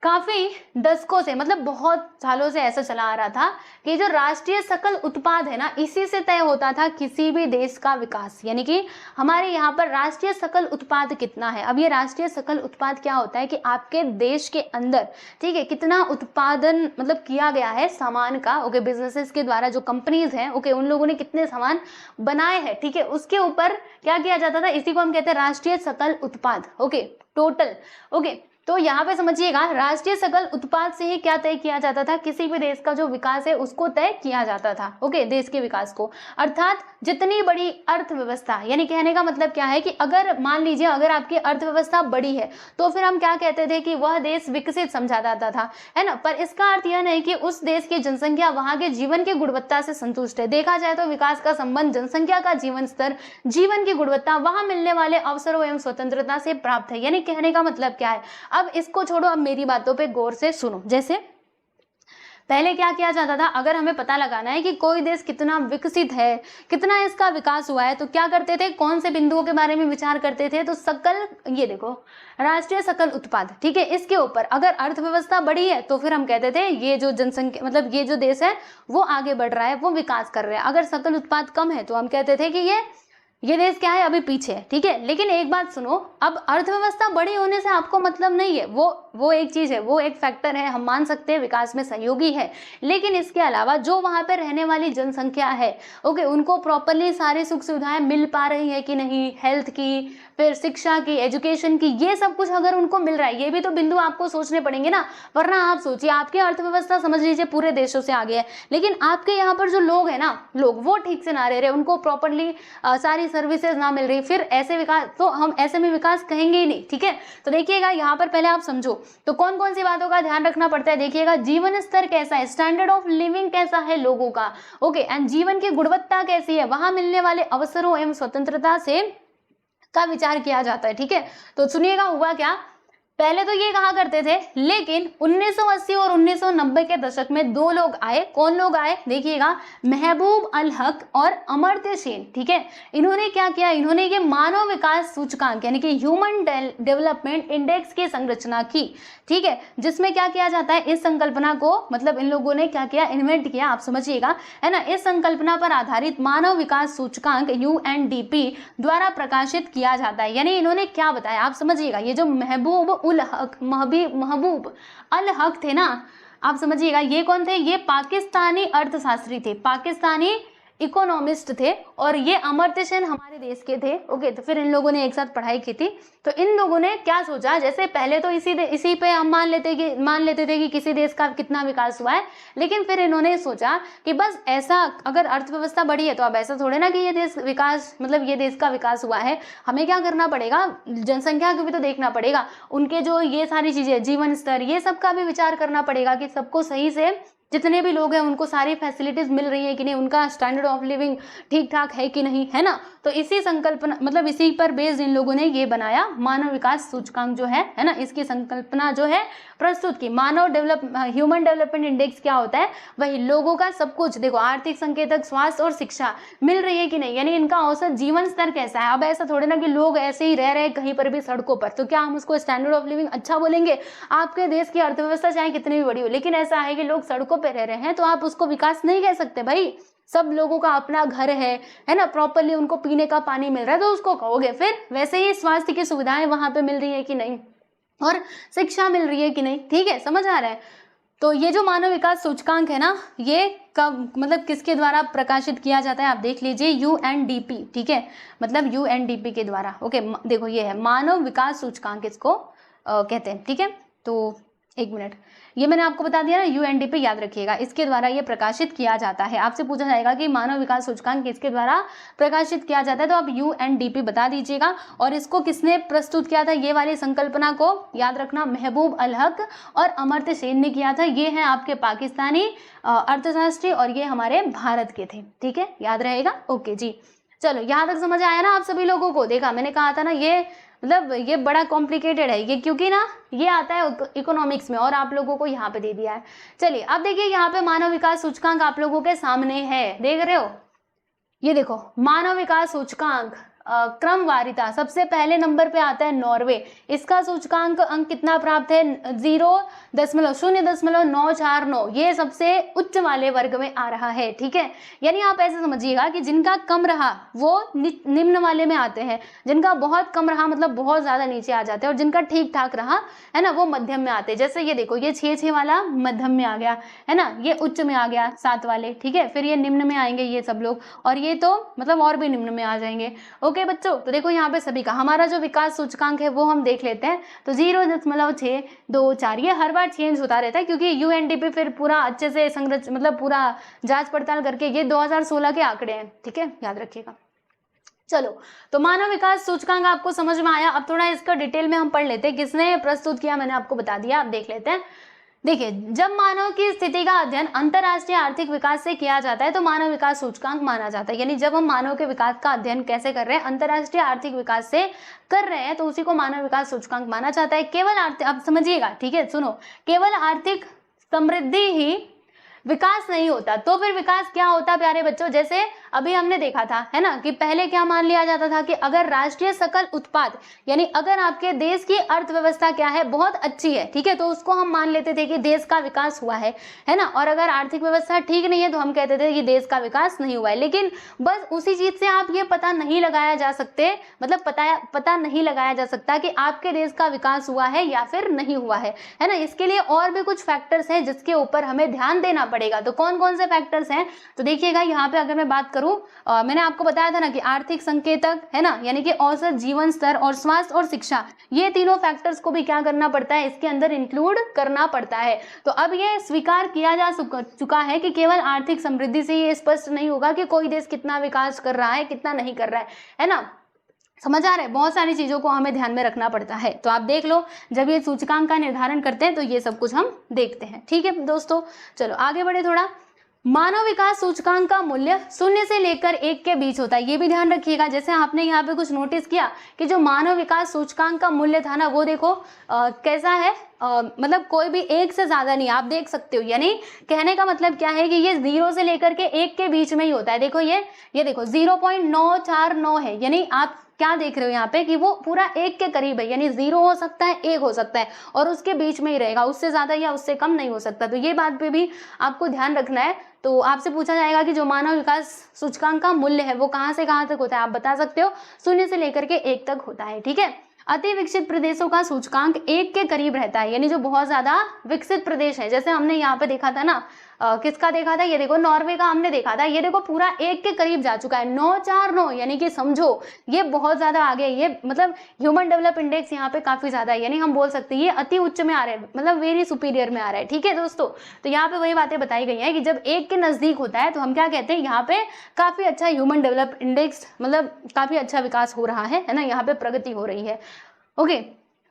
काफी दशकों से, मतलब बहुत सालों से ऐसा चला आ रहा था कि जो राष्ट्रीय सकल उत्पाद है ना, इसी से तय होता था किसी भी देश का विकास। यानी कि हमारे यहाँ पर राष्ट्रीय सकल उत्पाद कितना है। अब ये राष्ट्रीय सकल उत्पाद क्या होता है कि आपके देश के अंदर, ठीक है, कितना उत्पादन मतलब किया गया है सामान का, ओके, बिजनेसेस के द्वारा, जो कंपनीज हैं, ओके, उन लोगों ने कितने सामान बनाए हैं, ठीक है, उसके ऊपर क्या किया जाता था, इसी को हम कहते हैं राष्ट्रीय सकल उत्पाद, ओके, टोटल, ओके। तो यहाँ पे समझिएगा, राष्ट्रीय सकल उत्पाद से ही क्या तय किया जाता था, किसी भी देश का जो विकास है उसको तय किया जाता था, ओके, देश के विकास को। अर्थात जितनी बड़ी अर्थव्यवस्था, यानी कहने का मतलब क्या है कि अगर मान लीजिए अगर आपकी अर्थव्यवस्था बड़ी है तो फिर हम क्या कहते थे कि वह देश विकसित समझा जाता था, है ना। पर इसका अर्थ यह नहीं कि उस देश की जनसंख्या वहां के जीवन की गुणवत्ता से संतुष्ट है। देखा जाए तो विकास का संबंध जनसंख्या का जीवन स्तर, जीवन की गुणवत्ता, वहां मिलने वाले अवसरों एवं स्वतंत्रता से प्राप्त है। यानी कहने का मतलब क्या है, अब इसको छोड़ो, अब मेरी बातों पे गौर से सुनो। जैसे पहले क्या किया जाता था, अगर हमें पता लगाना है कि कोई देश कितना विकसित है, कितना इसका विकास हुआ है, तो क्या करते थे, कौन से बिंदुओं के बारे में विचार करते थे, तो सकल, ये देखो, राष्ट्रीय सकल उत्पाद, ठीक है, इसके ऊपर अगर अर्थव्यवस्था बड़ी है तो फिर हम कहते थे ये जो जनसंख्या, मतलब ये जो देश है वो आगे बढ़ रहा है, वो विकास कर रहा है। अगर सकल उत्पाद कम है तो हम कहते थे कि ये देश क्या है, अभी पीछे है, ठीक है। लेकिन एक बात सुनो, अब अर्थव्यवस्था बड़ी होने से आपको मतलब नहीं है, वो एक चीज है, वो एक फैक्टर है, हम मान सकते हैं विकास में सहयोगी है, लेकिन इसके अलावा जो वहां पे रहने वाली जनसंख्या है, ओके, उनको प्रॉपरली सारी सुख सुविधाएं मिल पा रही है कि नहीं, हेल्थ की, फिर शिक्षा की, एजुकेशन की, ये सब कुछ अगर उनको मिल रहा है, ये भी तो बिंदु आपको सोचने पड़ेंगे ना। वरना आप सोचिए, आपकी अर्थव्यवस्था समझ लीजिए पूरे देशों से आगे है, लेकिन आपके यहाँ पर जो लोग है ना, लोग वो ठीक से ना रह रहे, उनको प्रॉपरली सारी सर्विसेज ना मिल रही, फिर ऐसे विकास, तो हम ऐसे में विकास कहेंगे ही नहीं, ठीक है। तो देखिएगा यहाँ पर पहले आप समझो तो कौन कौन सी बातों का ध्यान रखना पड़ता है, देखिएगा जीवन स्तर कैसा है, स्टैंडर्ड ऑफ लिविंग कैसा है लोगों का, ओके, एंड जीवन की गुणवत्ता कैसी है, वहां मिलने वाले अवसरों एवं स्वतंत्रता से का विचार किया जाता है। ठीक है, तो सुनिएगा हुआ क्या, पहले तो ये कहा करते थे, लेकिन 1980 और 1990 के दशक में दो लोग आए। कौन लोग आए, देखिएगा, महबूब अल हक और अमर्त्य सेन। ठीक है, इन्होंने क्या किया, इन्होंने ये मानव विकास सूचकांक यानी कि ह्यूमन डेवलपमेंट इंडेक्स की संरचना की। ठीक है, जिसमें क्या किया जाता है, इस संकल्पना को मतलब इन लोगों ने क्या किया, इन्वेंट किया, आप समझिएगा, है ना। इस संकल्पना पर आधारित मानव विकास सूचकांक UNDP द्वारा प्रकाशित किया जाता है। यानी इन्होंने क्या बताया, आप समझिएगा, ये जो महबूब अल हक थे ना, आप समझिएगा, ये कौन थे, ये पाकिस्तानी अर्थशास्त्री थे, पाकिस्तानी इकोनॉमिस्ट थे, और ये अमर्त्य सेन हमारे देश के थे। ओके, तो फिर इन लोगों ने एक साथ पढ़ाई की थी। तो इन लोगों ने क्या सोचा, जैसे पहले तो इसी पे हम मान लेते थे कि किसी देश का कितना विकास हुआ है, लेकिन फिर इन्होंने सोचा कि बस ऐसा अगर अर्थव्यवस्था बढ़ी है तो अब ऐसा थोड़े ना कि ये देश विकास मतलब ये देश का विकास हुआ है, हमें क्या करना पड़ेगा, जनसंख्या को भी तो देखना पड़ेगा, उनके जो ये सारी चीजें, जीवन स्तर, ये सब का भी विचार करना पड़ेगा कि सबको सही से, जितने भी लोग हैं उनको सारी फैसिलिटीज मिल रही है कि नहीं, उनका स्टैंडर्ड ऑफ लिविंग ठीक ठाक है कि नहीं, है ना। तो इसी संकल्पना मतलब इसी पर बेस्ड इन लोगों ने ये बनाया मानव विकास सूचकांक जो है ना, इसकी संकल्पना जो है प्रस्तुत की। ह्यूमन डेवलपमेंट इंडेक्स क्या होता है, वही लोगों का सब कुछ, देखो, आर्थिक संकेतक, स्वास्थ्य और शिक्षा मिल रही है कि नहीं, यानी इनका औसत जीवन स्तर कैसा है। अब ऐसा थोड़े ना कि लोग ऐसे ही रह रहे हैं कहीं पर भी सड़कों पर, तो क्या हम उसको स्टैंडर्ड ऑफ लिविंग अच्छा बोलेंगे। आपके देश की अर्थव्यवस्था चाहे कितनी भी बड़ी हो, लेकिन ऐसा है कि लोग सड़कों पे रह रहे हैं, तो आप उसको विकास नहीं कह सकते भाई। सब लोगों का अपना घर है ना, प्रॉपरली उनको पीने का पानी मिल रहा है, तो उसको कहोगे। फिर वैसे ही स्वास्थ्य की सुविधाएं वहां पे मिल रही है कि नहीं, और शिक्षा मिल रही है कि नहीं। ठीक है, समझ आ रहा है। तो ये जो मानव विकास सूचकांक है ना, ये कब मतलब किसके द्वारा प्रकाशित किया जाता है, आप देख लीजिए, UNDP। ठीक है, मतलब UNDP के द्वारा। ओके, देखो ये है मानव विकास सूचकांक, इसको कहते हैं। ठीक है, तो एक मिनट, ये मैंने आपको बता दिया ना, UNDP याद रखिएगा, इसके द्वारा ये प्रकाशित किया जाता है। आपसे पूछा जाएगा कि मानव विकास सूचकांक किसके द्वारा प्रकाशित किया जाता है, तो आप UNDP बता दीजिएगा। और इसको किसने प्रस्तुत किया था, ये वाली संकल्पना को याद रखना, महबूब अल हक और अमर्त्य सेन ने किया था। ये हैं आपके पाकिस्तानी अर्थशास्त्री, और ये हमारे भारत के थे। ठीक है, याद रहेगा। ओके जी, चलो, यहाँ तक समझ आया ना आप सभी लोगों को। देखा, मैंने कहा था ना, ये मतलब ये बड़ा कॉम्प्लिकेटेड है ये, क्योंकि ना ये आता है इकोनॉमिक्स में, और आप लोगों को यहाँ पे दे दिया है। चलिए, अब देखिए, यहाँ पे मानव विकास सूचकांक आप लोगों के सामने है, देख रहे हो, ये देखो, मानव विकास सूचकांक क्रमवारिता, सबसे पहले नंबर पे आता है नॉर्वे। इसका सूचकांक अंक कितना प्राप्त है, 0.949। ये सबसे उच्च वाले वर्ग में आ रहा है। ठीक है, यानी आप ऐसे समझिएगा कि जिनका कम रहा वो निम्न वाले में आते हैं, जिनका बहुत कम रहा मतलब बहुत ज्यादा नीचे आ जाते हैं, और जिनका ठीक ठाक रहा है ना, वो मध्यम में आते हैं। जैसे ये देखो, ये 6 वाला मध्यम में आ गया, है ना, ये उच्च में आ गया 7 वाले। ठीक है, फिर ये निम्न में आएंगे ये सब लोग, और ये तो मतलब और भी निम्न में आ जाएंगे। ओके बच्चों, तो देखो यहाँ पे सभी का हमारा जो विकास सूचकांक है वो हम देख लेते हैं। तो 0.624, ये हर बार चेंज होता रहता है, क्योंकि UNDP फिर पूरा अच्छे से मतलब पूरा जांच पड़ताल करके, ये 2016 के आंकड़े हैं। ठीक है, याद रखिएगा। चलो, तो मानव विकास सूचकांक आपको समझ में आया। अब थोड़ा इसका डिटेल में हम पढ़ लेते हैं, किसने प्रस्तुत किया मैंने आपको बता दिया, अब देख लेते हैं। देखिए, जब मानव की स्थिति का अध्ययन अंतरराष्ट्रीय आर्थिक विकास से किया जाता है तो मानव विकास सूचकांक माना जाता है। यानी जब हम मानव के विकास का अध्ययन कैसे कर रहे हैं, अंतरराष्ट्रीय आर्थिक विकास से कर रहे हैं, तो उसी को मानव विकास सूचकांक माना जाता है। केवल आर्थिक, अब समझिएगा, ठीक है, सुनो, केवल आर्थिक समृद्धि ही विकास नहीं होता, तो फिर विकास क्या होता प्यारे बच्चों। जैसे अभी हमने देखा था, है ना, कि पहले क्या मान लिया जाता था कि अगर राष्ट्रीय सकल उत्पाद, यानी अगर आपके देश की अर्थव्यवस्था क्या है, बहुत अच्छी है, ठीक है, तो उसको हम मान लेते थे कि देश का विकास हुआ है ना। और अगर आर्थिक व्यवस्था ठीक नहीं है तो हम कहते थे कि देश का विकास नहीं हुआ है। लेकिन बस उसी चीज से आप ये पता नहीं लगाया जा सकते, मतलब पता नहीं लगाया जा सकता कि आपके देश का विकास हुआ है या फिर नहीं हुआ है ना। इसके लिए और भी कुछ फैक्टर्स हैं जिसके ऊपर हमें ध्यान देना पड़ेगा। तो कौन कौन से फैक्टर्स हैं, तो देखिएगा यहाँ पे अगर मैं बात करूं, मैंने आपको बताया था ना कि आर्थिक संकेतक, है ना, यानी कि औसत जीवन स्तर, और स्वास्थ्य और शिक्षा, ये तीनों फैक्टर्स को भी क्या करना पड़ता है, इसके अंदर इंक्लूड करना पड़ता है। तो अब ये स्वीकार किया जा चुका है कि केवल आर्थिक समृद्धि से ये स्पष्ट नहीं होगा कि कोई देश कितना विकास कर रहा है कितना नहीं कर रहा है ना। समझ आ रहा है, बहुत सारी चीजों को हमें ध्यान में रखना पड़ता है। तो आप देख लो, जब ये सूचकांक का निर्धारण करते हैं तो ये सब कुछ हम देखते हैं। ठीक है दोस्तों, चलो आगे बढ़े थोड़ा। मानव विकास सूचकांक का मूल्य 0 से लेकर 1 के बीच होता है, ये भी ध्यान रखिएगा। जैसे आपने यहाँ पे कुछ नोटिस किया कि जो मानव विकास सूचकांक का मूल्य था ना, वो देखो कैसा है, मतलब कोई भी 1 से ज्यादा नहीं, आप देख सकते हो। यानी कहने का मतलब क्या है कि ये 0 से लेकर के 1 के बीच में ही होता है। देखो ये देखो 0.949 है, यानी आप क्या देख रहे हो यहाँ पे कि वो पूरा 1 के करीब है, यानी 0 हो सकता है, 1 हो सकता है, और उसके बीच में ही रहेगा, उससे ज्यादा या उससे कम नहीं हो सकता। तो ये बात पे भी आपको ध्यान रखना है। तो आपसे पूछा जाएगा कि जो मानव विकास सूचकांक का मूल्य है वो कहाँ से कहाँ तक होता है, आप बता सकते हो 0 से लेकर के 1 तक होता है। ठीक है, अति विकसित प्रदेशों का सूचकांक 1 के करीब रहता है, यानी जो बहुत ज्यादा विकसित प्रदेश है, जैसे हमने यहाँ पे देखा था ना, किसका देखा था, ये देखो नॉर्वे का हमने देखा था, ये देखो पूरा 1 के करीब जा चुका है, 949, यानी कि समझो ये बहुत ज्यादा आगे है। ये मतलब ह्यूमन डेवलप इंडेक्स यहाँ पे काफी ज्यादा है, यानी हम बोल सकते हैं ये अति उच्च में आ रहे हैं, मतलब वेरी सुपीरियर में आ रहा है। ठीक है दोस्तों, तो यहाँ पे वही बातें बताई गई हैं कि जब 1 के नजदीक होता है तो हम क्या कहते हैं, यहाँ पे काफी अच्छा ह्यूमन डेवलप इंडेक्स, मतलब काफी अच्छा विकास हो रहा है ना, यहाँ पे प्रगति हो रही है। ओके,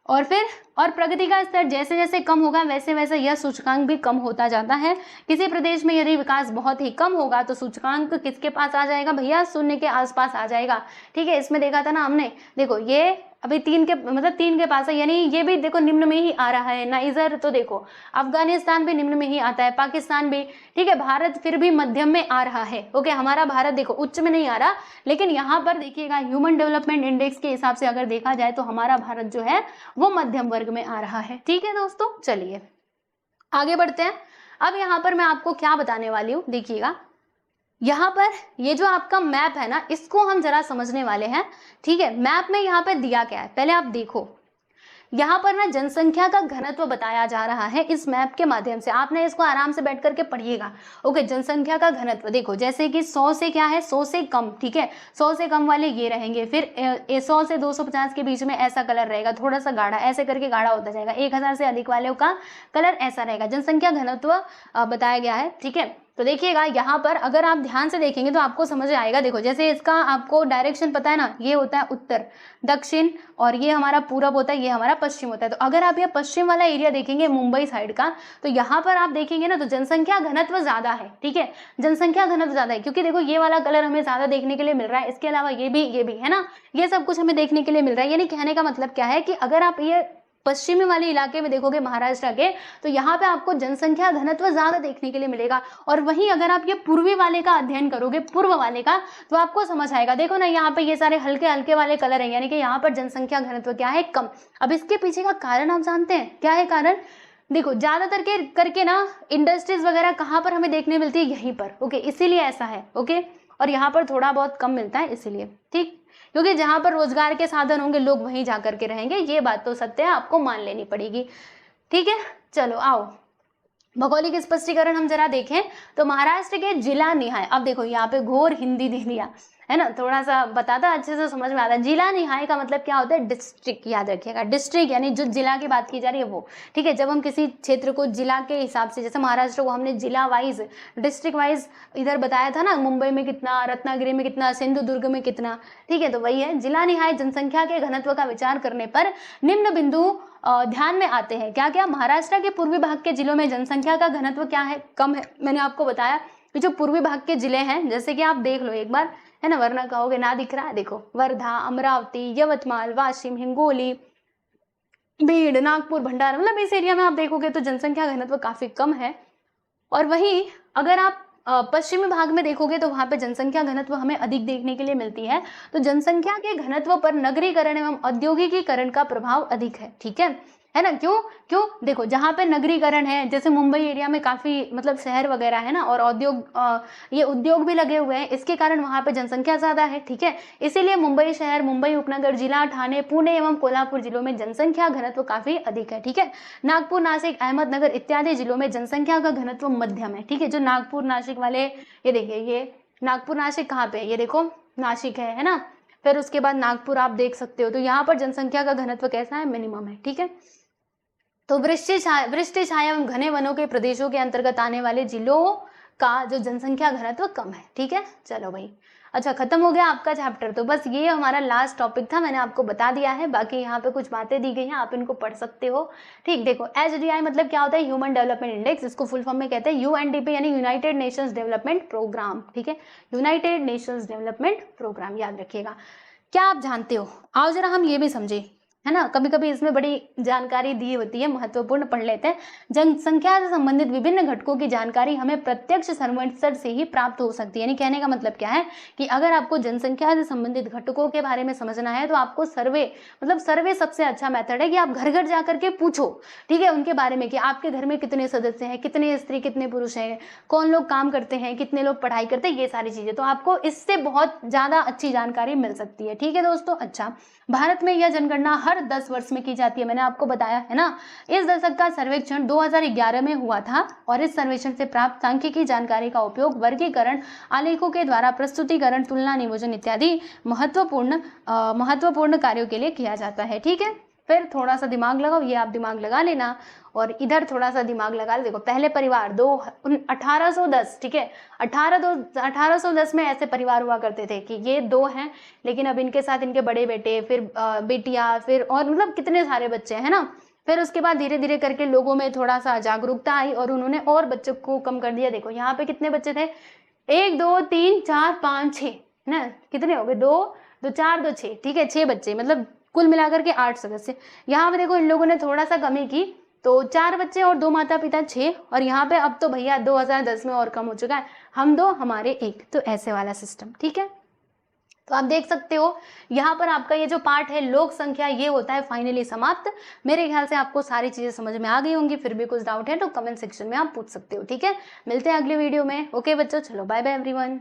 और फिर प्रगति का स्तर जैसे जैसे कम होगा वैसे वैसे यह सूचकांक भी कम होता जाता है। किसी प्रदेश में यदि विकास बहुत ही कम होगा तो सूचकांक किसके पास आ जाएगा भैया, 0 के आसपास आ जाएगा। ठीक है, इसमें देखा था ना हमने, देखो ये अभी 3 के मतलब 3 के पास है, यानी ये भी देखो निम्न में ही आ रहा है। नाइजर तो देखो, अफगानिस्तान भी निम्न में ही आता है, पाकिस्तान भी। ठीक है, भारत फिर भी मध्यम में आ रहा है। ओके, हमारा भारत देखो उच्च में नहीं आ रहा, लेकिन यहाँ पर देखिएगा ह्यूमन डेवलपमेंट इंडेक्स के हिसाब से अगर देखा जाए तो हमारा भारत जो है वो मध्यम वर्ग में आ रहा है। ठीक है दोस्तों, चलिए आगे बढ़ते हैं। अब यहाँ पर मैं आपको क्या बताने वाली हूँ, देखिएगा यहाँ पर ये जो आपका मैप है ना, इसको हम जरा समझने वाले हैं। ठीक है, मैप में यहाँ पे दिया क्या है, पहले आप देखो। यहाँ पर ना जनसंख्या का घनत्व बताया जा रहा है इस मैप के माध्यम से, आपने इसको आराम से बैठ करके पढ़िएगा। ओके, जनसंख्या का घनत्व देखो, जैसे कि 100 से क्या है, 100 से कम। ठीक है, 100 से कम वाले ये रहेंगे, फिर 100 से 250 के बीच में ऐसा कलर रहेगा, थोड़ा सा गाढ़ा, ऐसे करके गाढ़ा होता जाएगा। 1000 से अधिक वालों का कलर ऐसा रहेगा। जनसंख्या घनत्व बताया गया है। ठीक है, तो देखिएगा यहाँ पर अगर आप ध्यान से देखेंगे तो आपको समझ आएगा। देखो जैसे इसका आपको डायरेक्शन पता है ना, ये होता है उत्तर, दक्षिण, और ये हमारा पूरब होता है, ये हमारा पश्चिम होता है। तो अगर आप ये पश्चिम वाला एरिया देखेंगे मुंबई साइड का, तो यहाँ पर आप देखेंगे ना तो जनसंख्या घनत्व ज्यादा है। ठीक है, जनसंख्या घनत्व ज्यादा है, क्योंकि देखो ये वाला कलर हमें ज्यादा देखने के लिए मिल रहा है, इसके अलावा ये भी है ना, ये सब कुछ हमें देखने के लिए मिल रहा है। यानी कहने का मतलब क्या है कि अगर आप ये पश्चिमी वाले इलाके में देखोगे महाराष्ट्र के, तो यहाँ पे आपको जनसंख्या घनत्व ज्यादा देखने के लिए मिलेगा। और वहीं अगर आप ये पूर्वी वाले का अध्ययन करोगे, पूर्व वाले का, तो आपको समझ आएगा। देखो ना यहाँ पे ये सारे हल्के हल्के वाले कलर हैं, यानी कि यहाँ पर जनसंख्या घनत्व क्या है, कम। अब इसके पीछे का कारण आप जानते हैं क्या है कारण? देखो ज्यादातर के करके ना इंडस्ट्रीज वगैरह कहाँ पर हमें देखने मिलती है, यहीं पर। ओके, इसीलिए ऐसा है। ओके, और यहाँ पर थोड़ा बहुत कम मिलता है इसीलिए। ठीक, क्योंकि जहां पर रोजगार के साधन होंगे लोग वहीं जाकर के रहेंगे, ये बात तो सत्य है, आपको मान लेनी पड़ेगी। ठीक है, चलो आओ भौगोलिक स्पष्टीकरण हम जरा देखें तो महाराष्ट्र के जिला निहाय, अब देखो यहाँ पे घोर हिंदी दे दिया है ना, थोड़ा सा बताता अच्छे से समझ में आता है। जिला निहाय का मतलब क्या होता है, डिस्ट्रिक्ट, याद रखिएगा। डिस्ट्रिक्ट यानी जो जिला की बात की जा रही है वो। ठीक है, जब हम किसी क्षेत्र को जिला के हिसाब से, जैसे महाराष्ट्र को हमने जिला वाइज, डिस्ट्रिक्ट वाइज इधर बताया था ना, मुंबई में कितना, रत्नागिरी में कितना, सिंधुदुर्ग में कितना। ठीक है, तो वही है जिला निहाय जनसंख्या के घनत्व का विचार करने पर निम्न बिंदु ध्यान में आते हैं। क्या क्या? महाराष्ट्र के पूर्वी भाग के जिलों में जनसंख्या का घनत्व क्या है, कम है। मैंने आपको बताया कि जो पूर्वी भाग के जिले हैं, जैसे कि आप देख लो एक बार, है ना, वरना कहोगे ना दिख रहा है। देखो वर्धा, अमरावती, यवतमाल, वाशिम, हिंगोली, भीड़, नागपुर, भंडारा, मतलब इस एरिया में आप देखोगे तो जनसंख्या घनत्व काफी कम है। और वहीं अगर आप पश्चिमी भाग में देखोगे तो वहां पे जनसंख्या घनत्व हमें अधिक देखने के लिए मिलती है। तो जनसंख्या के घनत्व पर नगरीकरण एवं औद्योगिकीकरण का प्रभाव अधिक है। ठीक है ना। क्यों क्यों? देखो जहाँ पे नगरीकरण है, जैसे मुंबई एरिया में काफी मतलब शहर वगैरह है ना, और ये उद्योग भी लगे हुए हैं, इसके कारण वहां पे जनसंख्या ज्यादा है। ठीक है, इसीलिए मुंबई शहर, मुंबई उपनगर जिला, ठाणे, पुणे एवं कोल्हापुर जिलों में जनसंख्या घनत्व काफी अधिक है। ठीक है, नागपुर, नासिक, अहमदनगर इत्यादि जिलों में जनसंख्या का घनत्व मध्यम है। ठीक है, जो नागपुर नासिक वाले, ये देखिए, ये नागपुर नासिक कहाँ पे, ये देखो नासिक है ना, फिर उसके बाद नागपुर आप देख सकते हो। तो यहाँ पर जनसंख्या का घनत्व कैसा है, मिनिमम है। ठीक है, तो वृष्टि छाया एवं घने वनों के प्रदेशों के अंतर्गत आने वाले जिलों का जो जनसंख्या घनत्व कम है। ठीक है, चलो भाई अच्छा, खत्म हो गया आपका चैप्टर। तो बस ये हमारा लास्ट टॉपिक था, मैंने आपको बता दिया है। बाकी यहाँ पे कुछ बातें दी गई हैं, आप इनको पढ़ सकते हो। ठीक, देखो HDI मतलब क्या होता है, ह्यूमन डेवलपमेंट इंडेक्स, इसको फुल फॉर्म में कहते हैं UNDP यानी यूनाइटेड नेशंस डेवलपमेंट प्रोग्राम। ठीक है, यूनाइटेड नेशंस डेवलपमेंट प्रोग्राम, याद रखिएगा। क्या आप जानते हो, आओ जरा हम ये भी समझे, है ना, कभी कभी इसमें बड़ी जानकारी दी होती है, महत्वपूर्ण, पढ़ लेते हैं। जनसंख्या से संबंधित विभिन्न घटकों की जानकारी हमें प्रत्यक्ष सर्वेक्षण से ही प्राप्त हो सकती है। यानी कहने का मतलब क्या है कि अगर आपको जनसंख्या से संबंधित घटकों के बारे में समझना है तो आपको सर्वे, मतलब सर्वे सबसे अच्छा मेथड है कि आप घर घर जाकर के पूछो, ठीक है, उनके बारे में कि आपके घर में कितने सदस्य हैं, कितने स्त्री कितने पुरुष हैं, कौन लोग काम करते हैं, कितने लोग पढ़ाई करते हैं, ये सारी चीजें, तो आपको इससे बहुत ज्यादा अच्छी जानकारी मिल सकती है। ठीक है दोस्तों। अच्छा, भारत में यह जनगणना हर 10 वर्ष में की जाती है, मैंने आपको बताया है ना। इस दशक का सर्वेक्षण 2011 में हुआ था और इस सर्वेक्षण से प्राप्त सांख्यिकी जानकारी का उपयोग वर्गीकरण, आलेखों के द्वारा प्रस्तुतिकरण, तुलना, नियोजन इत्यादि महत्वपूर्ण कार्यों के लिए किया जाता है। ठीक है, फिर थोड़ा सा दिमाग लगाओ, ये आप दिमाग लगा लेना और इधर थोड़ा सा दिमाग लगा ले। देखो, पहले परिवार 1810, ठीक है, 1810 में ऐसे परिवार हुआ करते थे कि ये 2 हैं, लेकिन अब इनके साथ इनके बड़े बेटे, फिर बेटियां, फिर और मतलब कितने सारे बच्चे हैं ना। फिर उसके बाद धीरे धीरे करके लोगों में थोड़ा सा जागरूकता आई और उन्होंने और बच्चों को कम कर दिया। देखो यहाँ पे कितने बच्चे थे, 1 2 3 4 5 6 ना, कितने हो गए, 2 2 4 2 6, ठीक है, 6 बच्चे, मतलब कुल मिलाकर के 8 सदस्य। यहाँ पे देखो इन लोगों ने थोड़ा सा कमी की, तो 4 बच्चे और 2 माता पिता 6, और यहाँ पे अब तो भैया 2010 में और कम हो चुका है, हम 2 हमारे 1, तो ऐसे वाला सिस्टम। ठीक है, तो आप देख सकते हो यहाँ पर आपका ये जो पार्ट है लोक संख्या, ये होता है फाइनली समाप्त। मेरे ख्याल से आपको सारी चीजें समझ में आ गई होंगी, फिर भी कुछ डाउट है तो कमेंट सेक्शन में आप पूछ सकते हो। ठीक है, मिलते हैं अगली वीडियो में। ओके बच्चों, चलो बाय बाय एवरीवन।